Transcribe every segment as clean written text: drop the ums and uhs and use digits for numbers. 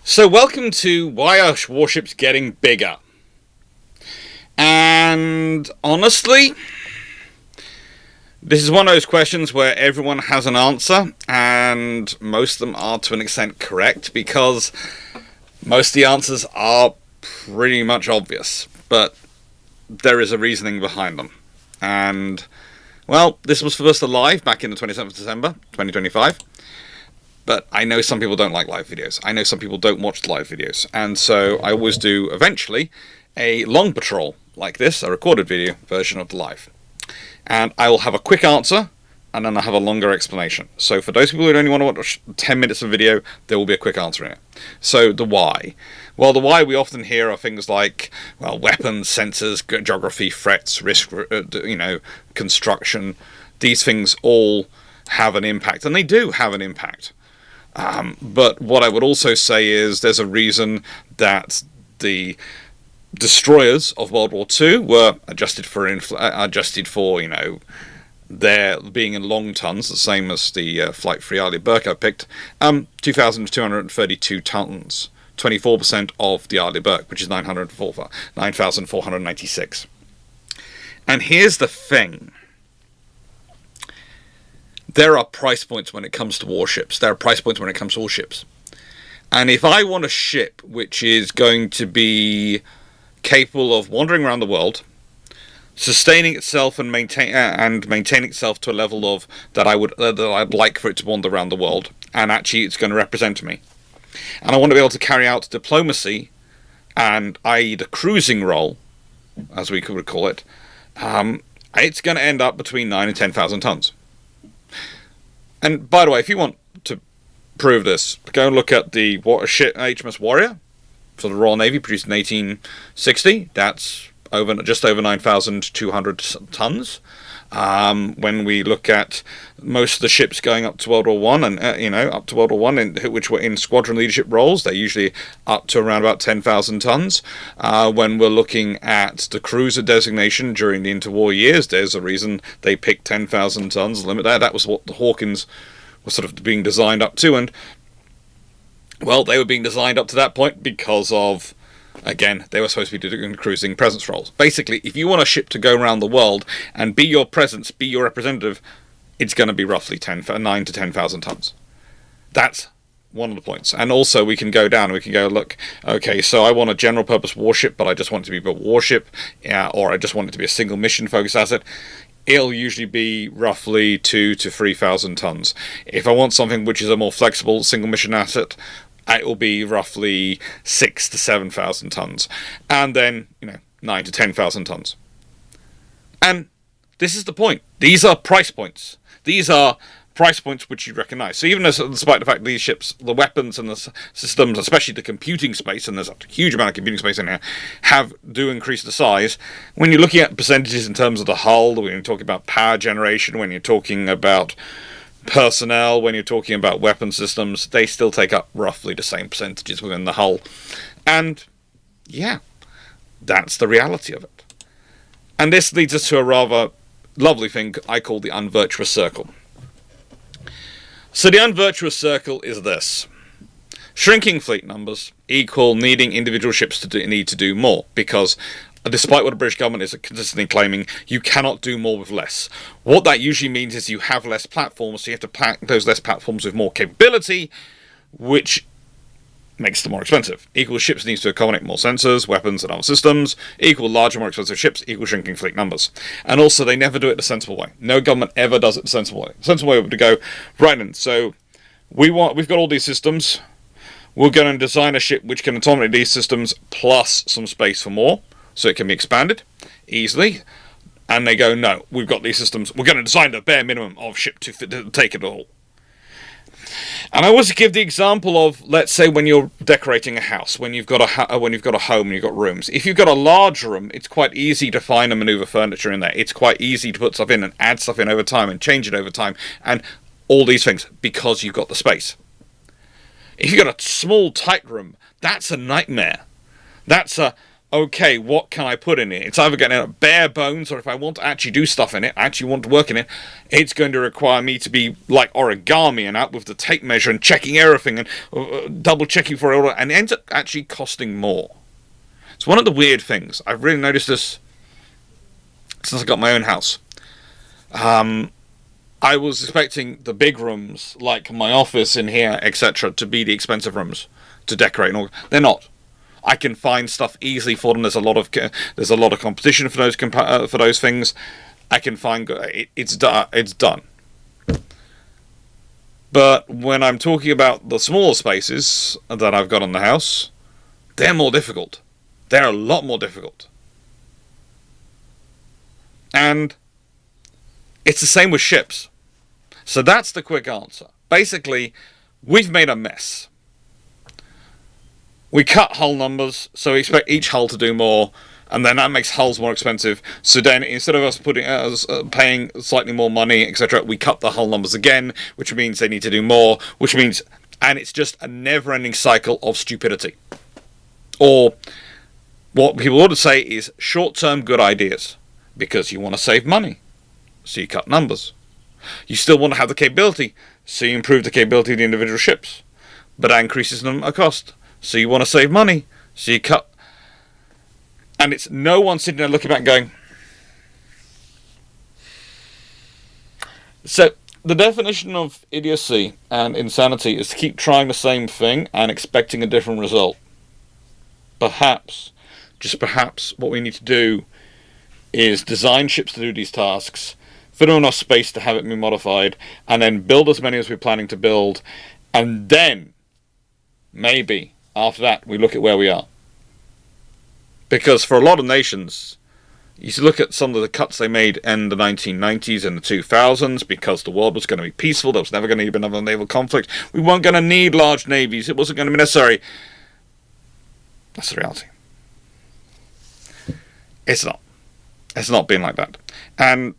So welcome to Why Are Warships Getting Bigger? And honestly, this is one of those questions where everyone has an answer, and most of them are to an extent correct, because most of the answers are pretty much obvious, but there is a reasoning behind them. And, well, this was first alive back in the 27th of December, 2025. But I know some people don't like live videos. I know some people don't watch live videos. And so I always do, eventually, a long patrol like this, a recorded video version of the live. And I will have a quick answer, and then I'll have a longer explanation. So for those people who only want to watch 10 minutes of video, there will be a quick answer in it. So the why. Well, the why we often hear are things like, well, weapons, sensors, geography, threats, risk, construction. These things all have an impact, and they do have an impact. But what I would also say is there's a reason that the destroyers of World War II were adjusted for their being in long tons, the same as the Flight 3 Arleigh Burke I picked, 2,232 tons, 24% of the Arleigh Burke, which is 9,496. And here's the thing. There are price points when it comes to warships. There are price points when it comes to warships. And if I want a ship which is going to be capable of wandering around the world, sustaining itself and maintaining itself to a level of that I'd like for it to wander around the world, and actually it's going to represent me, and I want to be able to carry out diplomacy, and i.e. the cruising role, as we could call it, it's going to end up between 9 and 10,000 tons. And by the way, if you want to prove this, go and look at the HMS Warrior for the Royal Navy, produced in 1860. That's just over 9,200 tons. When we look at most of the ships going up to World War One, and up to World War One, which were in squadron leadership roles, they're usually up to around about 10,000 tons. When we're looking at the cruiser designation during the interwar years, there's a reason they picked 10,000 tons limit there. That was what the Hawkins was sort of being designed up to, and well, they were being designed up to that point because of, again, they were supposed to be doing cruising presence roles. Basically, if you want a ship to go around the world and be your presence, be your representative, it's going to be roughly 9 to 10,000 tons. That's one of the points. And also, we can go down and we can go, look, okay, so I want a general purpose warship, but I just want it to be a warship, or I just want it to be a single mission focused asset. It'll usually be roughly 2 to 3,000 tons. If I want something which is a more flexible single mission asset, it will be roughly 6 to 7,000 tons, and then 9 to 10,000 tons. And this is the point. These are price points. These are price points which you recognise. So even despite the fact that these ships, the weapons and the systems, especially the computing space, and there's a huge amount of computing space in here, do increase the size. When you're looking at percentages in terms of the hull, when you're talking about power generation, when you're talking about personnel, when you're talking about weapon systems, they still take up roughly the same percentages within the hull. And yeah, that's the reality of it. And this leads us to a rather lovely thing I call the Unvirtuous Circle. So the Unvirtuous Circle is this: shrinking fleet numbers equal needing individual ships to need to do more, because despite what the British government is consistently claiming, you cannot do more with less. What that usually means is you have less platforms, so you have to pack those less platforms with more capability, which makes them more expensive. Equal ships needs to accommodate more sensors, weapons, and other systems. Equal larger, more expensive ships equal shrinking fleet numbers. And also, they never do it the sensible way. No government ever does it the sensible way. The sensible way would be to go, right then, so we've got all these systems. We're going to design a ship which can accommodate these systems plus some space for more, so it can be expanded easily. And they go, no, we've got these systems. We're going to design the bare minimum of ship to take it all. And I always give the example of, let's say, when you're decorating a house, when you've got a home and you've got rooms. If you've got a large room, it's quite easy to find and maneuver furniture in there. It's quite easy to put stuff in and add stuff in over time and change it over time and all these things because you've got the space. If you've got a small, tight room, that's a nightmare. That's a okay, what can I put in it? It's either going to bare bones, or if I want to actually do stuff in it, actually want to work in it, it's going to require me to be like origami and out with the tape measure and checking everything and double checking for it, and it ends up actually costing more. It's one of the weird things. I've really noticed this since I got my own house. I was expecting the big rooms, like my office in here, etc., to be the expensive rooms to decorate and all. They're not. I can find stuff easily for them. There's a lot of competition for those things. I can find it's done. But when I'm talking about the smaller spaces that I've got on the house, they're more difficult. They're a lot more difficult. And it's the same with ships. So that's the quick answer. Basically, we've made a mess. We cut hull numbers, so we expect each hull to do more, and then that makes hulls more expensive. So then, instead of us paying slightly more money, etc., we cut the hull numbers again, which means they need to do more, and it's just a never-ending cycle of stupidity. Or what people ought to say is short-term good ideas, because you want to save money, so you cut numbers. You still want to have the capability, so you improve the capability of the individual ships, but that increases them a cost. So you want to save money, so you cut. And it's no one sitting there looking back and going. So the definition of idiocy and insanity is to keep trying the same thing and expecting a different result. Perhaps, just perhaps, what we need to do is design ships to do these tasks, fit them enough space to have it be modified, and then build as many as we're planning to build, and then maybe after that we look at where we are. Because for a lot of nations, you look at some of the cuts they made in the 1990s and the 2000s, because the world was going to be peaceful, there was never going to be another naval conflict, we weren't going to need large navies, it wasn't going to be necessary. That's the reality. It's not been like that. And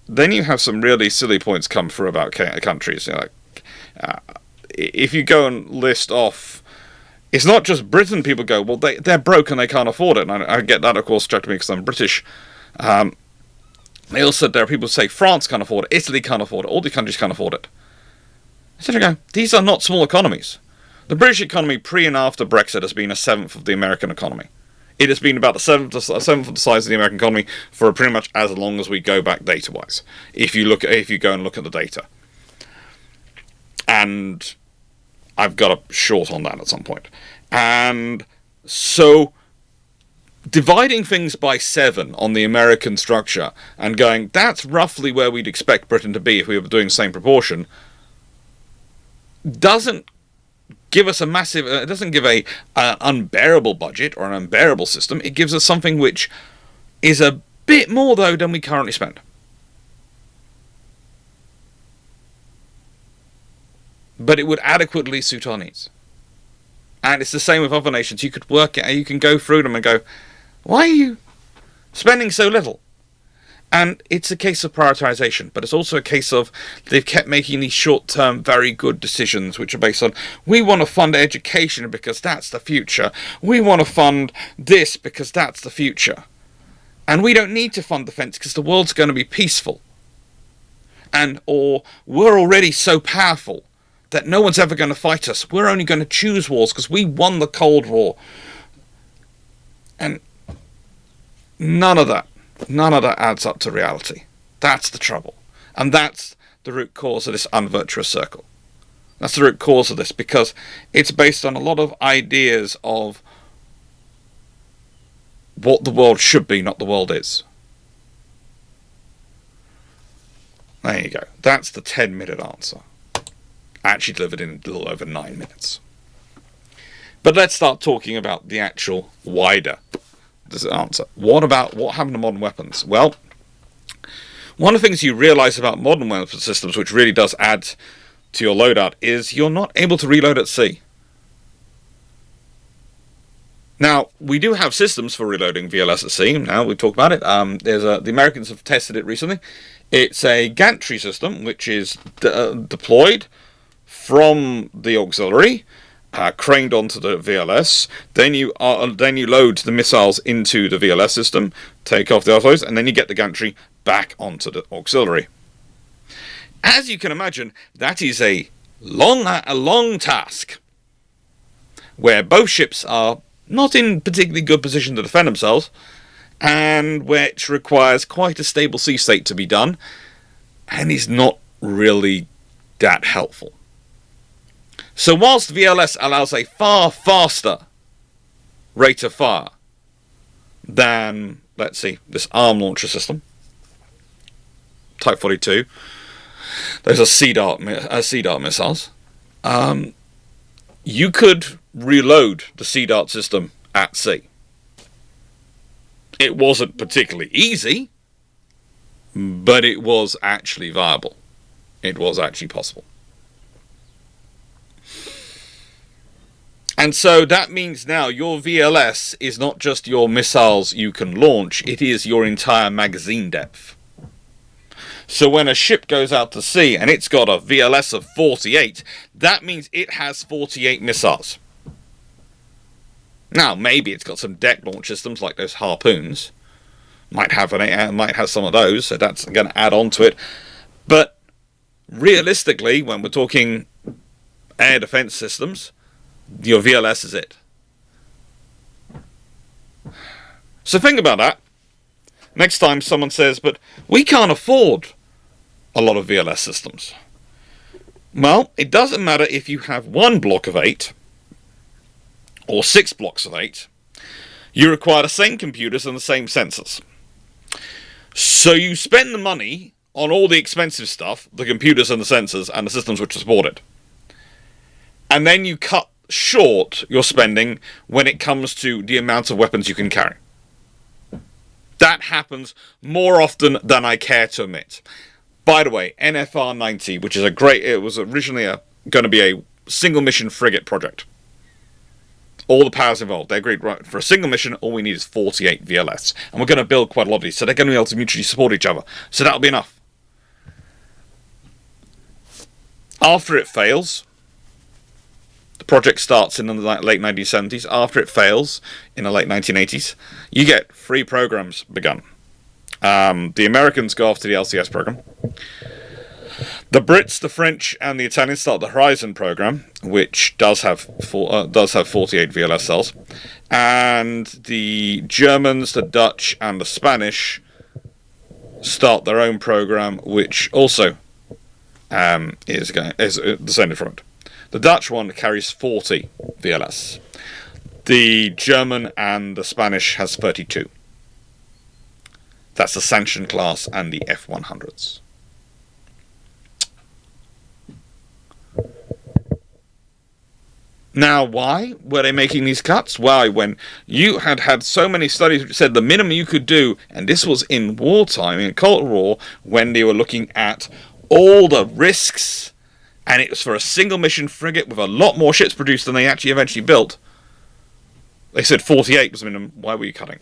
then you have some really silly points come through about countries. You know, like, if you go and list off, it's not just Britain. People go, well, they're broke and they can't afford it. And I get that, of course, struck to me because I'm British. They also, there are people who say France can't afford it, Italy can't afford it, all these countries can't afford it. I go, these are not small economies. The British economy pre and after Brexit has been a seventh of the American economy. It has been about a seventh of the size of the American economy for pretty much as long as we go back data-wise. If you go and look at the data. And I've got a short on that at some point. And so dividing things by 7 on the American structure and going, that's roughly where we'd expect Britain to be if we were doing the same proportion, doesn't give us a massive, it doesn't give an unbearable budget or an unbearable system. It gives us something which is a bit more, though, than we currently spend. But it would adequately suit our needs. And it's the same with other nations. You could you can go through them and go, why are you spending so little? And it's a case of prioritization, but it's also a case of they've kept making these short-term, very good decisions, which are based on, we want to fund education because that's the future. We want to fund this because that's the future. And we don't need to fund defense because the world's going to be peaceful. Or we're already so powerful that no one's ever going to fight us. We're only going to choose wars because we won the Cold War. And none of that adds up to reality. That's the trouble. And that's the root cause of this unvirtuous circle. That's the root cause of this, because it's based on a lot of ideas of what the world should be, not the world is. There you go. That's the 10-minute answer. Actually delivered in a little over 9 minutes. But let's start talking about the actual wider answer. What happened to modern weapons? Well, one of the things you realise about modern weapon systems, which really does add to your loadout, is you're not able to reload at sea. Now, we do have systems for reloading VLS at sea. Now, we talk about it. The Americans have tested it recently. It's a gantry system, which is deployed from the auxiliary, craned onto the VLS. Then you load the missiles into the VLS system, take off the offloads, and then you get the gantry back onto the auxiliary. As you can imagine, that is a long task, where both ships are not in particularly good position to defend themselves, and which requires quite a stable sea state to be done, and is not really that helpful. So whilst VLS allows a far faster rate of fire than, let's see, this arm launcher system, Type 42, those are Sea Dart missiles, you could reload the Sea Dart system at sea. It wasn't particularly easy, but it was actually viable. It was actually possible. And so that means now your VLS is not just your missiles you can launch, it is your entire magazine depth. So when a ship goes out to sea and it's got a VLS of 48, that means it has 48 missiles. Now, maybe it's got some deck launch systems like those harpoons. Might have some of those, so that's going to add on to it. But realistically, when we're talking air defense systems, your VLS is it. So think about that. Next time someone says, but we can't afford a lot of VLS systems. Well, it doesn't matter if you have one block of 8 or 6 blocks of 8. You require the same computers and the same sensors. So you spend the money on all the expensive stuff, the computers and the sensors and the systems which support it. And then you cut short your spending when it comes to the amount of weapons you can carry. That happens more often than I care to admit. By the way, NFR 90, which is it was originally going to be a single mission frigate project. All the powers involved, they agreed, right, for a single mission, all we need is 48 VLS. And we're going to build quite a lot of these, so they're going to be able to mutually support each other. So that'll be enough. After it fails, the project starts in the late 1970s. After it fails, in the late 1980s, you get 3 programs begun. The Americans go after the LCS program. The Brits, the French, and the Italians start the Horizon program, which does have 48 VLS cells, and the Germans, the Dutch, and the Spanish start their own program, which also is the same front. The Dutch one carries 40 VLS. The German and the Spanish has 32. That's the Sanction class and the F-100s. Now, why were they making these cuts? Why, when you had so many studies which said the minimum you could do, and this was in wartime, in Cold War, when they were looking at all the risks, and it was for a single mission frigate with a lot more ships produced than they actually eventually built. They said 48 was the minimum. Why were you cutting?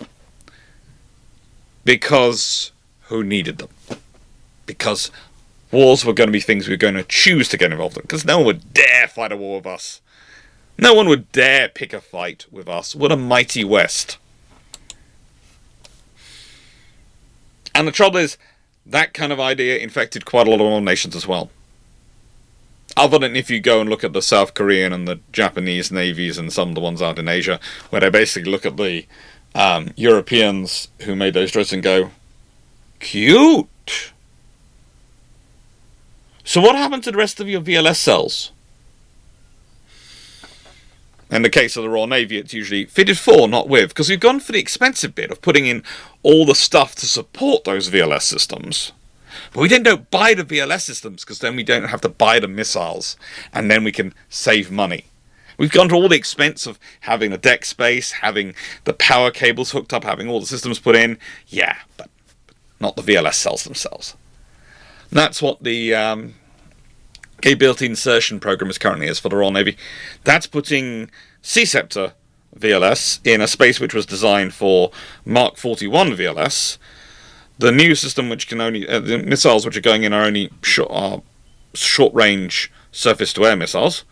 Because who needed them? Because wars were going to be things we were going to choose to get involved in. Because no one would dare fight a war with us. No one would dare pick a fight with us. What a mighty West. And the trouble is, that kind of idea infected quite a lot of other nations as well. Other than if you go and look at the South Korean and the Japanese navies and some of the ones out in Asia, where they basically look at the Europeans who made those droids and go, cute. So what happened to the rest of your VLS cells? In the case of the Royal Navy, it's usually fitted for, not with, because we've gone for the expensive bit of putting in all the stuff to support those VLS systems. But we then don't buy the VLS systems, because then we don't have to buy the missiles, and then we can save money. We've gone to all the expense of having the deck space, having the power cables hooked up, having all the systems put in. Yeah, but not the VLS cells themselves. And that's what the capability insertion program is currently is for the Royal Navy. That's putting Sea Scepter VLS in a space which was designed for Mark 41 VLS. The new system, which can only the missiles which are going in are only short range surface to air missiles.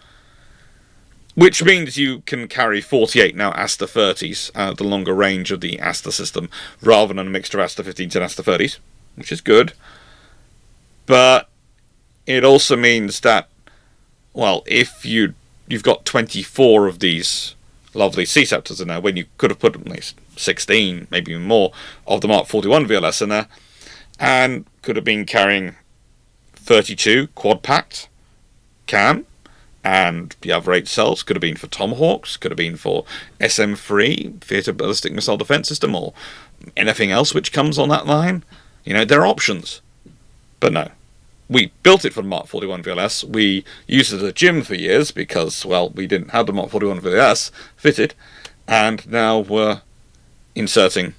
which means you can carry 48 now Aster 30s, the longer range of the Aster system, rather than a mixture of Aster 15s and Aster 30s, which is good. But it also means that, well, if you've got 24 of these lovely Sea Scepters in there, when you could have put at least 16, maybe even more, of the Mark 41 VLS in there, and could have been carrying 32 quad-packed cam, and the other 8 cells could have been for Tomahawks, could have been for SM-3, Theatre Ballistic Missile Defense System, or anything else which comes on that line. You know, there are options. But no. We built it for the Mark 41 VLS. We used it as a gym for years because, well, we didn't have the Mark 41 VLS fitted. And now we're inserting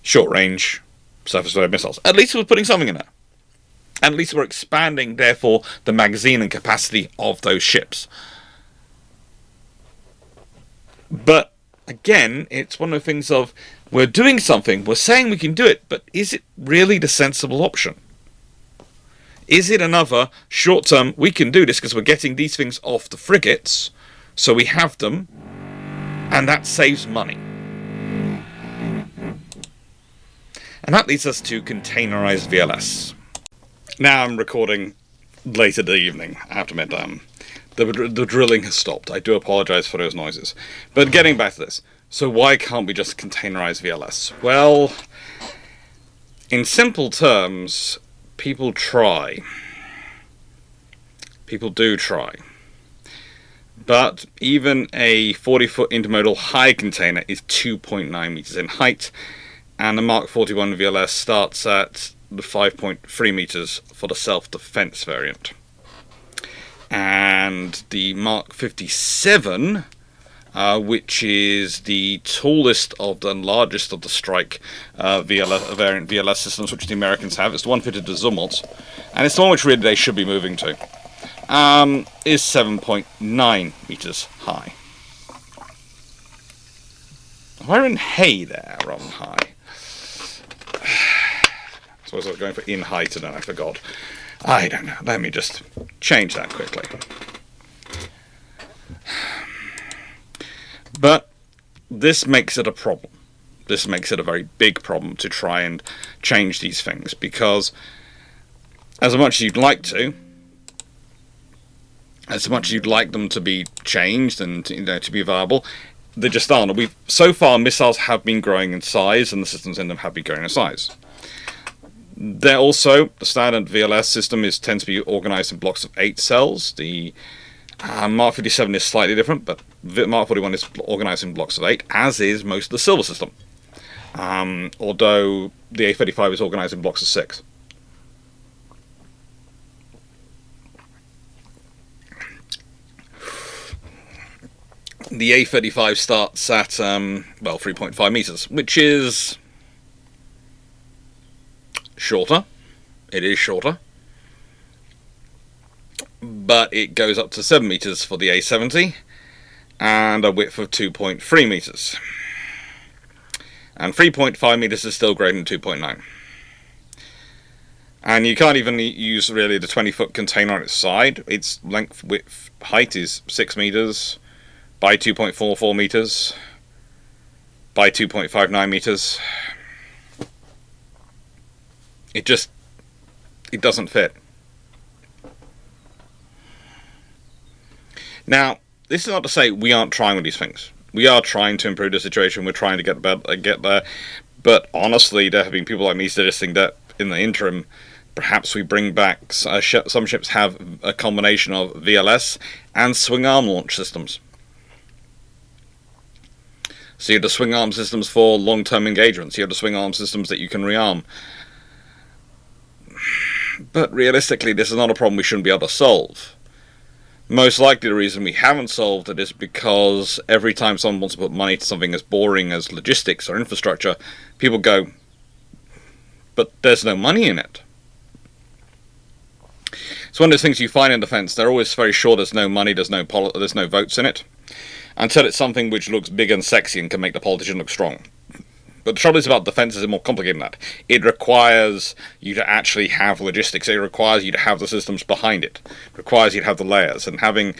short-range surface-to-air missiles. At least we're putting something in there. At least we're expanding, therefore, the magazine and capacity of those ships. But, again, it's one of the things of, we're doing something, we're saying we can do it, but is it really the sensible option? Is it another short-term, we can do this because we're getting these things off the frigates, so we have them, and that saves money? And that leads us to Containerise VLS. Now I'm recording late in the evening, I have to admit. The drilling has stopped. I do apologise for those noises. But getting back to this, so why can't we just Containerise VLS? Well, in simple terms, people try. People do try. But even a 40-foot intermodal high container is 2.9 meters in height, and the Mark 41 VLS starts at the 5.3 meters for the self-defense variant. And the Mark 57, which is the tallest of the largest of the strike variant VLS systems, which the Americans have, it's the one fitted to Zumwalt, and it's the one which really they should be moving to, is 7.9 meters high. We're in hay there, rather than high. I suppose I was going for in height and then I forgot. I don't know. Let me just change that quickly. But this makes it a problem. This makes it a very big problem to try and change these things, because as much as you'd like to, as much as you'd like them to be changed and to be viable, they just aren't. So far, missiles have been growing in size, and the systems in them have been growing in size. They're also, the standard VLS system tends to be organised in blocks of 8 cells. The Mark 57 is slightly different, but Mark 41 is organised in blocks of 8, as is most of the Silver system. Although the A35 is organised in blocks of 6. The A35 starts at, 3.5 meters, which is shorter. It is shorter. But it goes up to 7 meters for the A70, and a width of 2.3 meters. And 3.5 meters is still greater than 2.9. And you can't even use really the 20-foot container on its side. Its length, width, height is 6 meters by 2.44 meters by 2.59 meters. It doesn't fit. Now, this is not to say we aren't trying with these things. We are trying to improve the situation. We're trying to get there. But honestly, there have been people like me suggesting that in the interim, perhaps we bring back some ships have a combination of VLS and swing arm launch systems. So you have the swing arm systems for long-term engagements. You have the swing arm systems that you can rearm. But realistically, this is not a problem we shouldn't be able to solve. Most likely the reason we haven't solved it is because every time someone wants to put money to something as boring as logistics or infrastructure, people go, but there's no money in it. It's one of those things you find in defense. They're always very sure there's no money, there's no votes in it, until it's something which looks big and sexy and can make the politician look strong. But the trouble is about defense is more complicated than that. It requires you to actually have logistics. It requires you to have the systems behind it. It requires you to have the layers. And having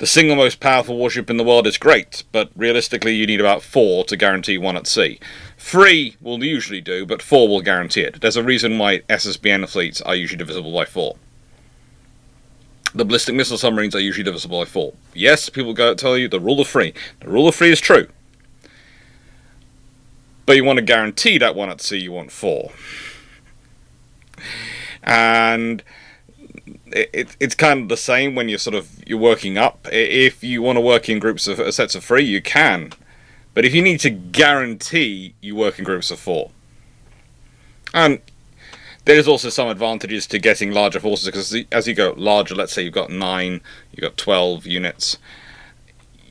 The single most powerful warship in the world is great, but realistically you need about 4 to guarantee 1 at sea. 3 will usually do, but 4 will guarantee it. There's a reason why SSBN fleets are usually divisible by 4. The ballistic missile submarines are usually divisible by 4. Yes, people go tell you the rule of 3. The rule of 3 is true. But you want to guarantee that 1 at sea, you want 4. And it's kind of the same when you're working up. If you want to work in groups of sets of 3, you can. But if you need to guarantee, you work in groups of 4. And there's also some advantages to getting larger forces, because as you go larger, let's say you've got 9, you've got 12 units,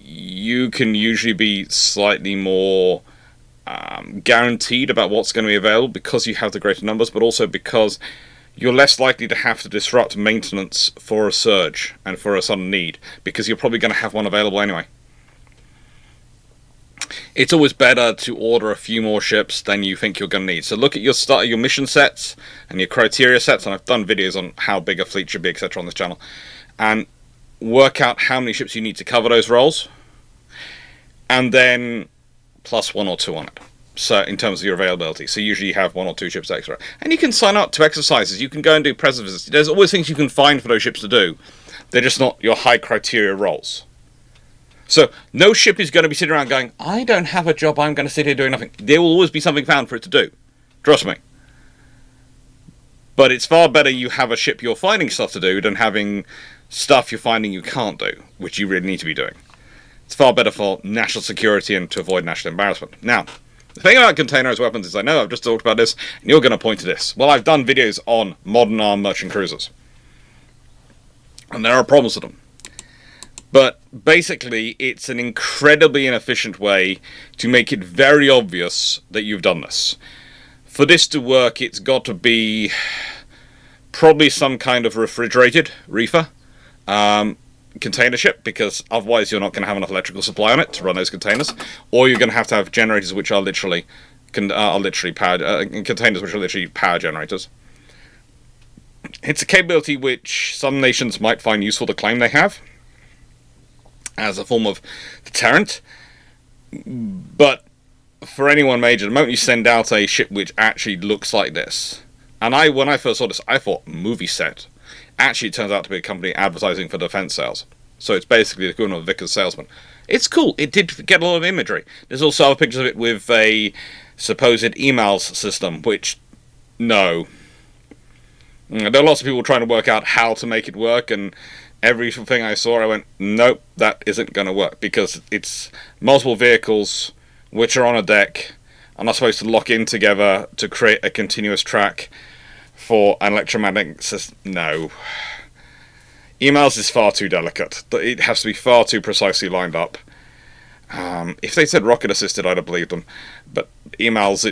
you can usually be slightly more guaranteed about what's going to be available because you have the greater numbers, but also because you're less likely to have to disrupt maintenance for a surge and for a sudden need, because you're probably going to have one available anyway. It's always better to order a few more ships than you think you're going to need. So look at your mission sets and your criteria sets, and I've done videos on how big a fleet should be, etc. on this channel, and work out how many ships you need to cover those roles, and then plus 1 or 2 on it. So in terms of your availability, so usually you have 1 or 2 ships extra, and you can sign up to exercises. You can go and do press visits. There's always things you can find for those ships to do. They're just not your high criteria roles. So no ship is going to be sitting around going, I don't have a job, I'm going to sit here doing nothing. There will always be something found for it to do. Trust me. But it's far better you have a ship you're finding stuff to do than having stuff you're finding you can't do, which you really need to be doing. It's far better for national security and to avoid national embarrassment. Now, the thing about containerized weapons is, I know I've just talked about this, and you're going to point to this. Well, I've done videos on modern armed merchant cruisers, and there are problems with them. But basically, it's an incredibly inefficient way to make it very obvious that you've done this. For this to work, it's got to be probably some kind of refrigerated reefer container ship, because otherwise you're not going to have enough electrical supply on it to run those containers, or you're going to have generators which are literally power containers which are literally power generators. It's a capability which some nations might find useful to claim they have as a form of deterrent, but for anyone major, the moment you send out a ship which actually looks like this, and when I first saw this, I thought movie set. Actually, it turns out to be a company advertising for defense sales. So it's basically the equivalent of Vickers salesman. It's cool. It did get a lot of imagery. There's also other pictures of it with a supposed emails system, which, no. There are lots of people trying to work out how to make it work, and everything I saw, I went, nope, that isn't going to work, because it's multiple vehicles which are on a deck and are supposed to lock in together to create a continuous track for an electromagnetic system. No. Emails is far too delicate. It has to be far too precisely lined up. If they said rocket assisted, I'd have believed them. But emails,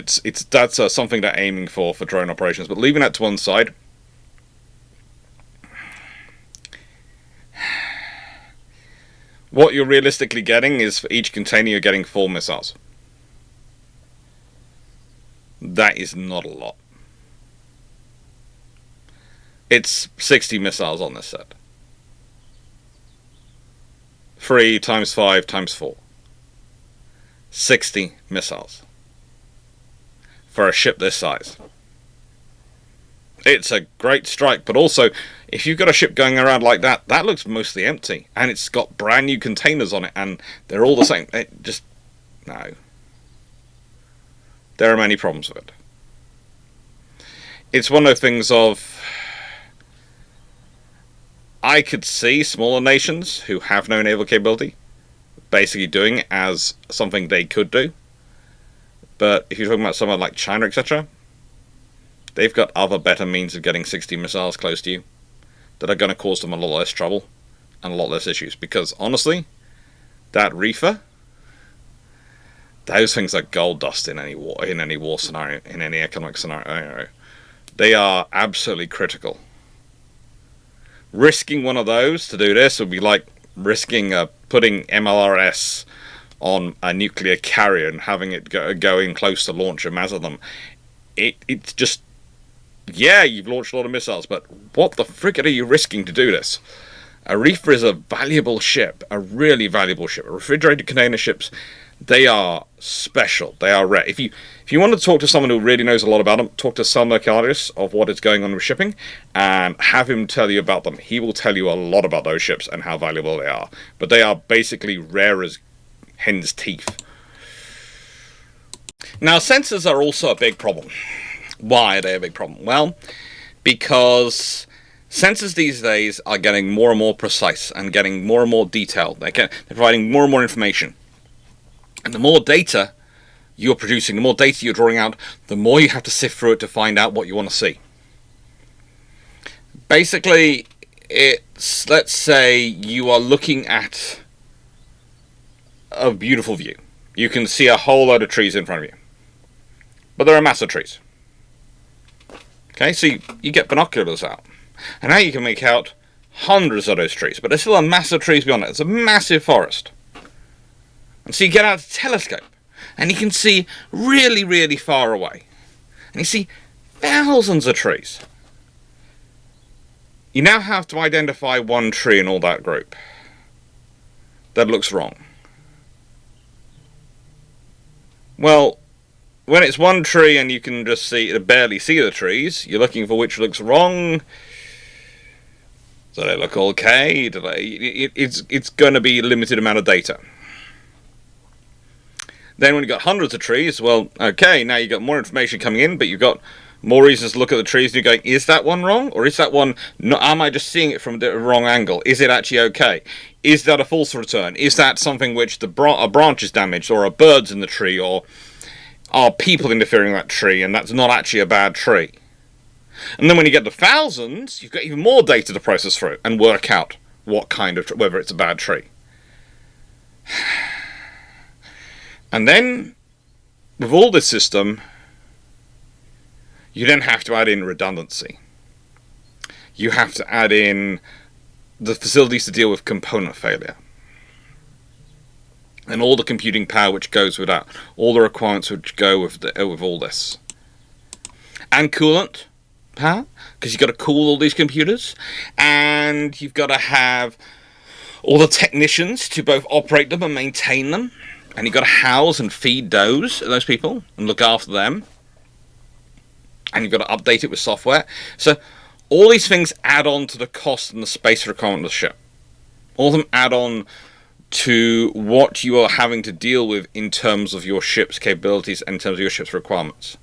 that's something they're aiming for drone operations. But leaving that to one side, what you're realistically getting is, for each container, you're getting 4 missiles. That is not a lot. It's 60 missiles on this set. 3 times 5 times 4. 60 missiles. For a ship this size. It's a great strike, but also, if you've got a ship going around like that, that looks mostly empty. And it's got brand new containers on it, and they're all the same. No. There are many problems with it. It's one of those things of, I could see smaller nations who have no naval capability basically doing it as something they could do. But if you're talking about someone like China, etc., they've got other better means of getting 60 missiles close to you that are going to cause them a lot less trouble and a lot less issues. Because honestly, that reefer, those things are gold dust in any war scenario, in any economic scenario. They are absolutely critical. Risking one of those to do this would be like risking putting MLRS on a nuclear carrier and having it go in close to launch a mass of them. It's just, yeah, you've launched a lot of missiles, but what the frick are you risking to do this? A reefer is a valuable ship, a really valuable ship. Refrigerated container ships, they are special. They are rare. If you want to talk to someone who really knows a lot about them, talk to some archaeologist of what is going on with shipping and have him tell you about them. He will tell you a lot about those ships and how valuable they are. But they are basically rare as hen's teeth. Now, sensors are also a big problem. Why are they a big problem? Well, because sensors these days are getting more and more precise and getting more and more detailed. They're providing more and more information. And the more data you're producing, the more data you're drawing out, the more you have to sift through it to find out what you want to see. Basically, it's, let's say you are looking at a beautiful view. You can see a whole load of trees in front of you. But there are massive trees. Okay, so you get binoculars out. And now you can make out hundreds of those trees. But there's still a massive trees beyond it. It's a massive forest. And so you get out a telescope. And you can see really, really far away. And you see thousands of trees. You now have to identify one tree in all that group that looks wrong. Well, when it's one tree and you can just barely see the trees, you're looking for which looks wrong. Do they look okay? It's going to be a limited amount of data. Then when you've got hundreds of trees, well, okay, now you've got more information coming in, but you've got more reasons to look at the trees, and you're going, is that one wrong? Or is that one, am I just seeing it from the wrong angle? Is it actually okay? Is that a false return? Is that something which a branch is damaged, or a bird's in the tree, or are people interfering in that tree, and that's not actually a bad tree? And then when you get to thousands, you've got even more data to process through and work out what kind of whether it's a bad tree. And then, with all this system, you then have to add in redundancy. You have to add in the facilities to deal with component failure. And all the computing power which goes with that. All the requirements which go with all this. And coolant power, because you've got to cool all these computers. And you've got to have all the technicians to both operate them and maintain them. And you've got to house and feed those people and look after them. And you've got to update it with software. So all these things add on to the cost and the space requirement of the ship. All of them add on to what you are having to deal with in terms of your ship's capabilities and in terms of your ship's requirements.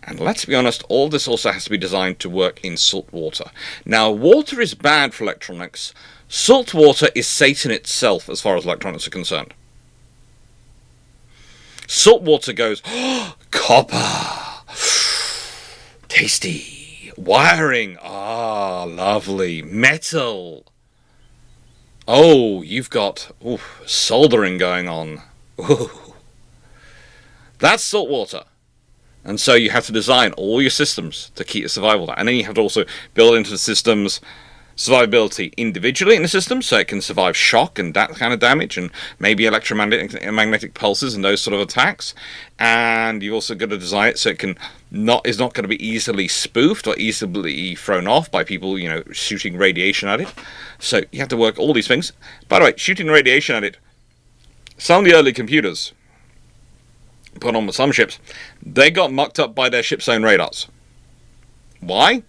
And let's be honest, all this also has to be designed to work in salt water. Now, water is bad for electronics. Salt water is Satan itself as far as electronics are concerned. Salt water goes, oh, copper, tasty. Wiring, lovely. Metal. Oh, you've got soldering going on. Ooh. That's salt water. And so you have to design all your systems to keep the survival. And then you have to also build into the systems survivability individually in the system, so it can survive shock and that kind of damage, and maybe magnetic pulses and those sort of attacks. And you've also got to design it so it is not going to be easily spoofed or easily thrown off by people, shooting radiation at it. So you have to work all these things. By the way, shooting radiation at it, some of the early computers put on with some ships, they got mucked up by their ship's own radars. Why?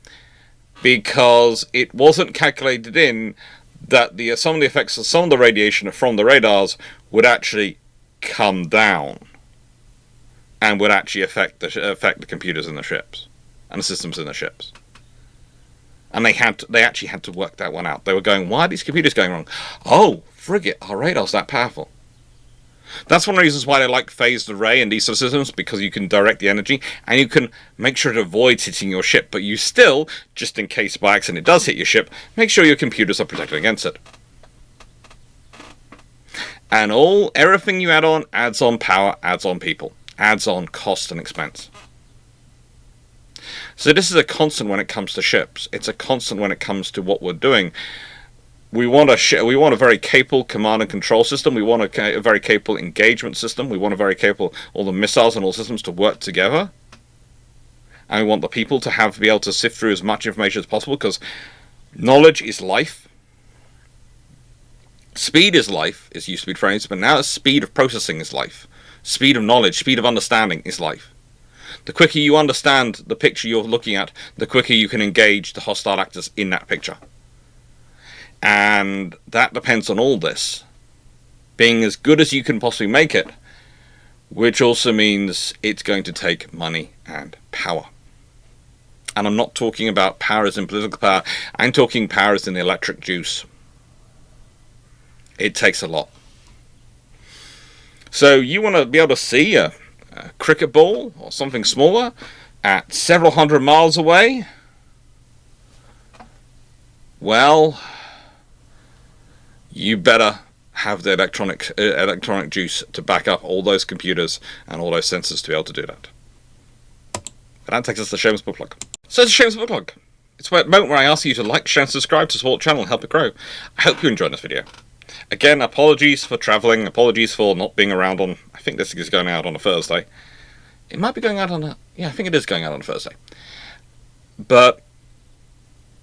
Because it wasn't calculated in that some of the effects of some of the radiation from the radars would actually come down and would actually affect the computers in the ships and the systems in the ships. And they actually had to work that one out. They were going, why are these computers going wrong? Oh, frigate, our radar's that powerful. That's one of the reasons why they like phased array and these sort of systems, because you can direct the energy and you can make sure it avoids hitting your ship, but you still, just in case by accident it does hit your ship, make sure your computers are protected against it. And everything you add on adds on power, adds on people, adds on cost and expense. So this is a constant when it comes to ships. It's a constant when it comes to what we're doing. We want a very capable command and control system. We want a very capable engagement system. We want a very capable, all the missiles and all systems to work together. And we want the people to be able to sift through as much information as possible, because knowledge is life. Speed is life, is used to be phrased, but now speed of processing is life. Speed of knowledge, speed of understanding is life. The quicker you understand the picture you're looking at, the quicker you can engage the hostile actors in that picture. And that depends on all this being as good as you can possibly make it, which also means it's going to take money and power. And I'm not talking about power as in political power, I'm talking power as in the electric juice. It takes a lot. So you want to be able to see a cricket ball or something smaller at several hundred miles away? Well, you better have the electronic juice to back up all those computers and all those sensors to be able to do that. And that takes us to Shameless Book Plug. So it's a Shameless Book Plug. It's a moment where I ask you to like, share and subscribe to support the channel and help it grow. I hope you enjoyed this video. Again, apologies for travelling, apologies for not being around on, I think this is going out on a Thursday. It might be going out on I think it is going out on a Thursday. But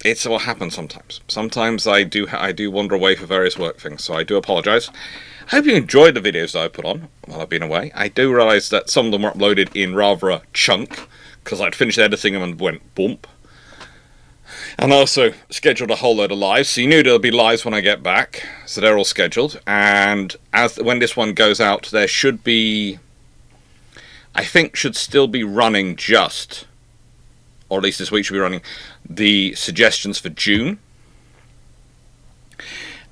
it's what happens sometimes. Sometimes I do wander away for various work things, so I do apologise. I hope you enjoyed the videos that I put on while I've been away. I do realise that some of them were uploaded in rather a chunk, because I'd finished editing them and went bump. And I also scheduled a whole load of lives, so you knew there'll be lives when I get back, so they're all scheduled. And when this one goes out, there should be, I think should still be running just, or at least this week should be running, the suggestions for June.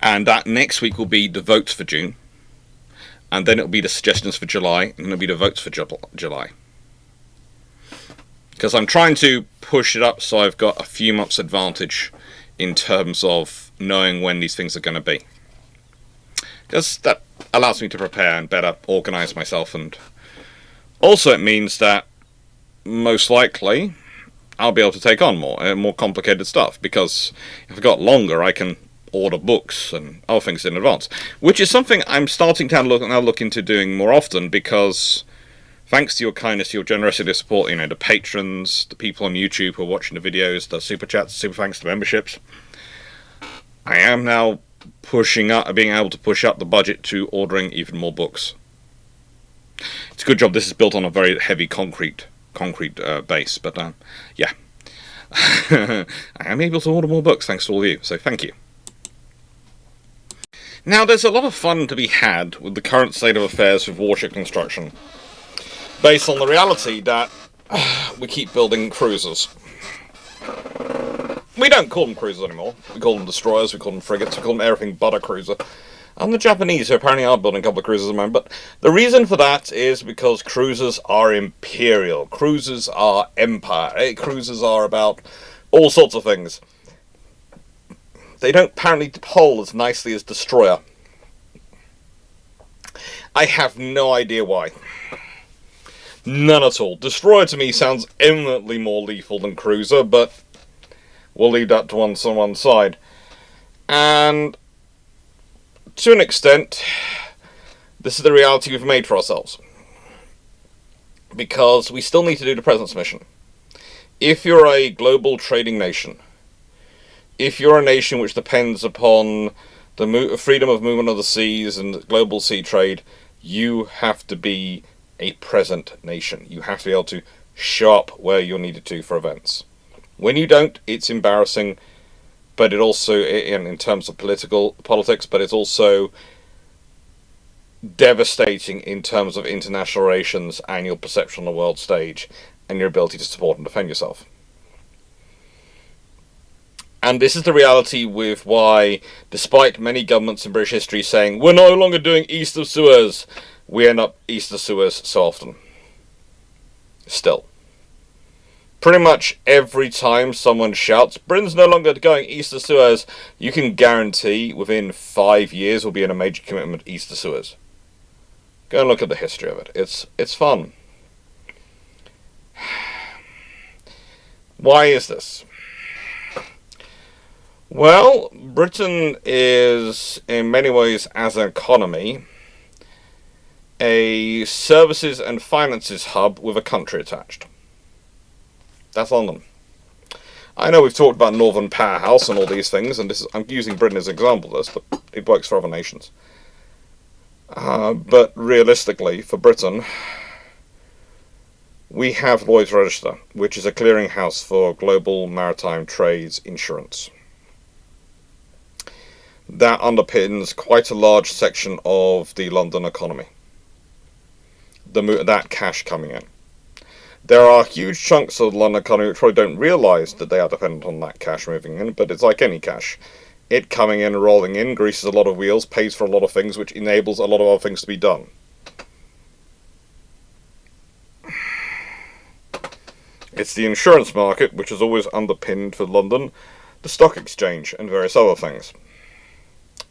And that next week will be the votes for June. And then it'll be the suggestions for July, and then it'll be the votes for July. Because I'm trying to push it up so I've got a few months advantage in terms of knowing when these things are going to be. Because that allows me to prepare and better organise myself, and also it means that most likely I'll be able to take on more complicated stuff, because if I've got longer I can order books and other things in advance, which is something I'm starting to now look into doing more often, because thanks to your kindness, your generosity to support, the patrons, the people on YouTube who are watching the videos, the super chats, super thanks, the memberships, I am now being able to push up the budget to ordering even more books. It's a good job this is built on a very heavy concrete base, but yeah. I am able to order more books thanks to all of you, so thank you. Now, there's a lot of fun to be had with the current state of affairs with warship construction, based on the reality that we keep building cruisers. We don't call them cruisers anymore. We call them destroyers, we call them frigates, we call them everything but a cruiser. And the Japanese, who apparently are building a couple of cruisers at the moment, but the reason for that is because cruisers are imperial. Cruisers are empire. Cruisers are about all sorts of things. They don't apparently poll as nicely as destroyer. I have no idea why. None at all. Destroyer to me sounds eminently more lethal than cruiser, but we'll leave that to one side. And to an extent, this is the reality we've made for ourselves. Because we still need to do the President's mission. If you're a global trading nation, if you're a nation which depends upon the freedom of movement of the seas and global sea trade, you have to be a present nation. You have to be able to show up where you're needed to for events. When you don't, it's embarrassing, but it also, in terms of politics, but it's also devastating in terms of international relations and your perception on the world stage and your ability to support and defend yourself. And this is the reality with why, despite many governments in British history saying, we're no longer doing east of Suez, we end up east of Suez so often. Still. Pretty much every time someone shouts, Britain's no longer going east of Suez, you can guarantee within 5 years we'll be in a major commitment east of Suez. Go and look at the history of it. It's fun. Why is this? Well, Britain is, in many ways, as an economy, a services and finances hub with a country attached. That's London. I know we've talked about Northern Powerhouse and all these things, and I'm using Britain as an example of this, but it works for other nations. But realistically, for Britain, we have Lloyd's Register, which is a clearinghouse for global maritime trades insurance. That underpins quite a large section of the London economy. That cash coming in. There are huge chunks of the London economy which probably don't realise that they are dependent on that cash moving in, but it's like any cash. It coming in and rolling in greases a lot of wheels, pays for a lot of things, which enables a lot of other things to be done. It's the insurance market which has always underpinned for London the stock exchange and various other things.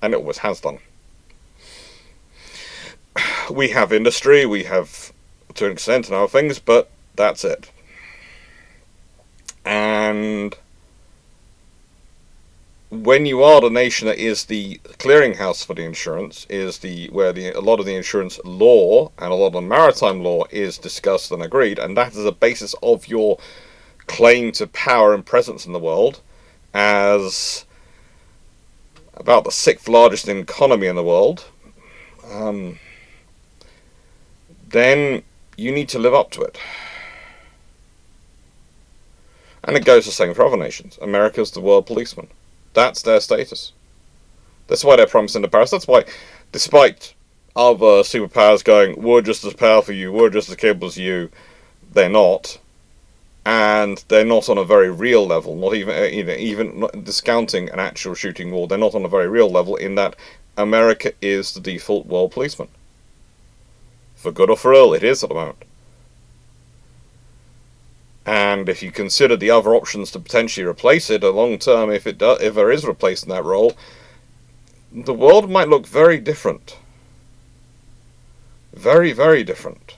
And it always has done. We have industry, we have, to an extent, and other things, but that's it. And when you are the nation that is the clearinghouse for the insurance, where a lot of the insurance law and a lot of the maritime law is discussed and agreed, and that is the basis of your claim to power and presence in the world, as about the 6th largest economy in the world, then you need to live up to it. And it goes the same for other nations. America's the world policeman. That's their status. That's why they're promising the Paris. That's why, despite other superpowers going, we're just as powerful as you, we're just as capable as you, they're not. And they're not on a very real level, not even discounting an actual shooting war, they're not on a very real level in that America is the default world policeman. For good or for ill, it is at the moment. And if you consider the other options to potentially replace it, a long term, if there is replaced in that role, the world might look very different. Very, very different.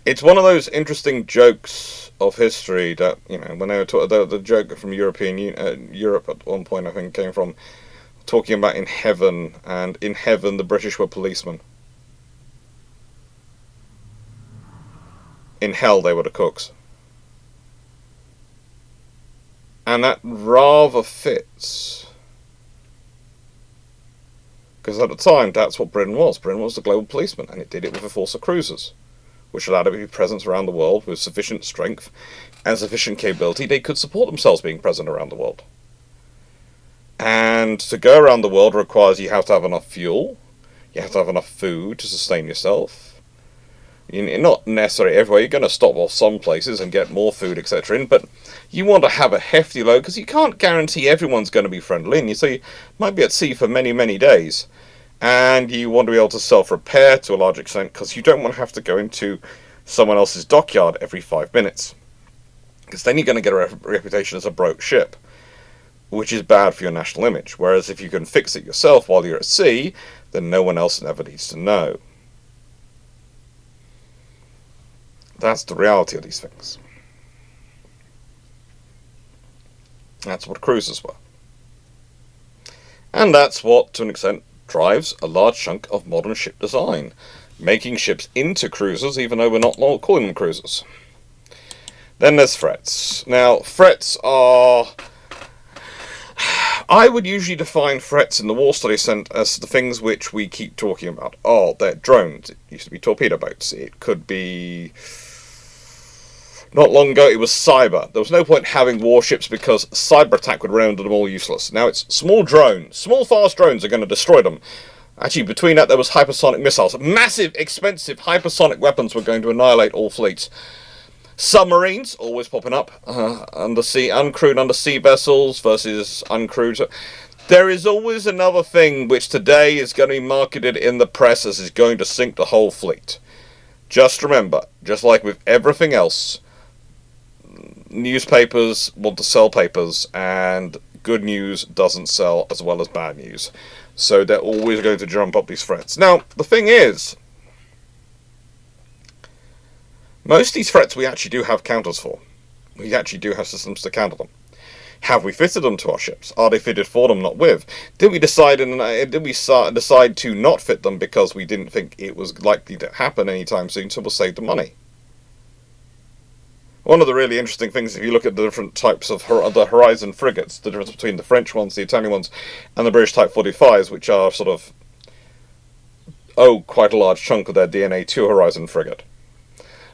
It's one of those interesting jokes of history that, when they were the joke from Europe at one point, I think, came from talking about in heaven, and in heaven the British were policemen. In hell they were the cooks. And that rather fits. Because at the time, that's what Britain was. Britain was the global policeman, and it did it with a force of cruisers, which allowed it to be present around the world with sufficient strength and sufficient capability. They could support themselves being present around the world. And to go around the world requires you have to have enough fuel, you have to have enough food to sustain yourself. You're not necessarily everywhere. You're going to stop off some places and get more food, etc. in, but you want to have a hefty load because you can't guarantee everyone's going to be friendly. And so you might be at sea for many, many days. And you want to be able to self-repair to a large extent because you don't want to have to go into someone else's dockyard every 5 minutes. Because then you're going to get a reputation as a broke ship, which is bad for your national image. Whereas if you can fix it yourself while you're at sea, then no one else ever needs to know. That's the reality of these things. That's what cruisers were. And that's what, to an extent, drives a large chunk of modern ship design, making ships into cruisers, even though we're not calling them cruisers. Then there's threats. Now, threats are... I would usually define threats in the War Study Centre as the things which we keep talking about. Oh, they're drones. It used to be torpedo boats. It could be... Not long ago, it was cyber. There was no point having warships because cyber attack would render them all useless. Now it's small drones. Small, fast drones are going to destroy them. Actually, between that, there was hypersonic missiles. Massive, expensive hypersonic weapons were going to annihilate all fleets. Submarines, always popping up. Undersea, uncrewed undersea vessels versus uncrewed. There is always another thing which today is going to be marketed in the press as is going to sink the whole fleet. Just remember, just like with everything else, newspapers want to sell papers, and good news doesn't sell as well as bad news. So they're always going to jump up these threats. Now, the thing is, most of these threats we actually do have counters for. We actually do have systems to counter them. Have we fitted them to our ships? Are they fitted for them, not with? Did we decide to not fit them because we didn't think it was likely to happen anytime soon, so we'll save the money? One of the really interesting things, if you look at the different types of the Horizon frigates, the difference between the French ones, the Italian ones, and the British Type 45s, which are sort of quite a large chunk of their DNA to a Horizon frigate.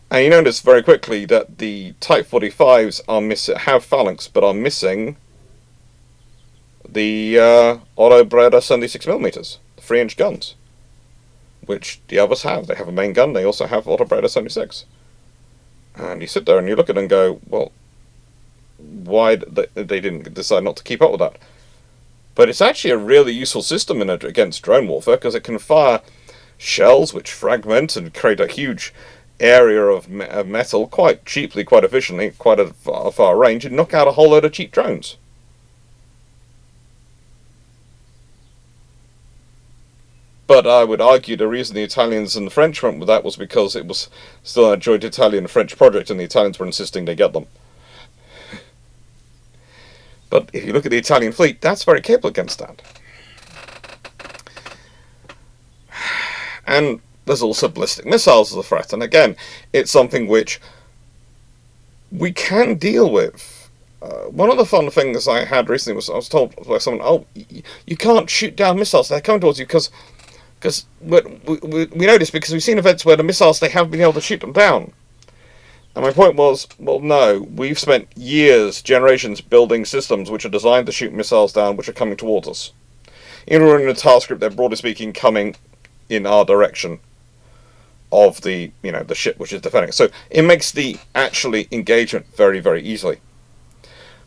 And you notice very quickly that the Type 45s have phalanx, but are missing the Otto Breda 76mm, the 3-inch guns, which the others have. They have a main gun, they also have Otto Breda 76. And you sit there and you look at it and go, well, why they didn't decide not to keep up with that? But it's actually a really useful system against drone warfare, because it can fire shells which fragment and create a huge area of metal quite cheaply, quite efficiently, quite a far range, and knock out a whole load of cheap drones. But I would argue the reason the Italians and the French went with that was because it was still a joint Italian-French project, and the Italians were insisting they get them. But if you look at the Italian fleet, that's very capable against that. And there's also ballistic missiles as a threat, and again, it's something which we can deal with. One of the fun things I had recently was I was told by someone, oh, you can't shoot down missiles, they're coming towards you, because we know this because we've seen events where the missiles, they have been able to shoot them down. And my point was, well, no, we've spent years, generations, building systems which are designed to shoot missiles down, which are coming towards us. Even in a task group, they're broadly speaking coming in our direction of the ship which is defending. So it makes the actually engagement very, very easily.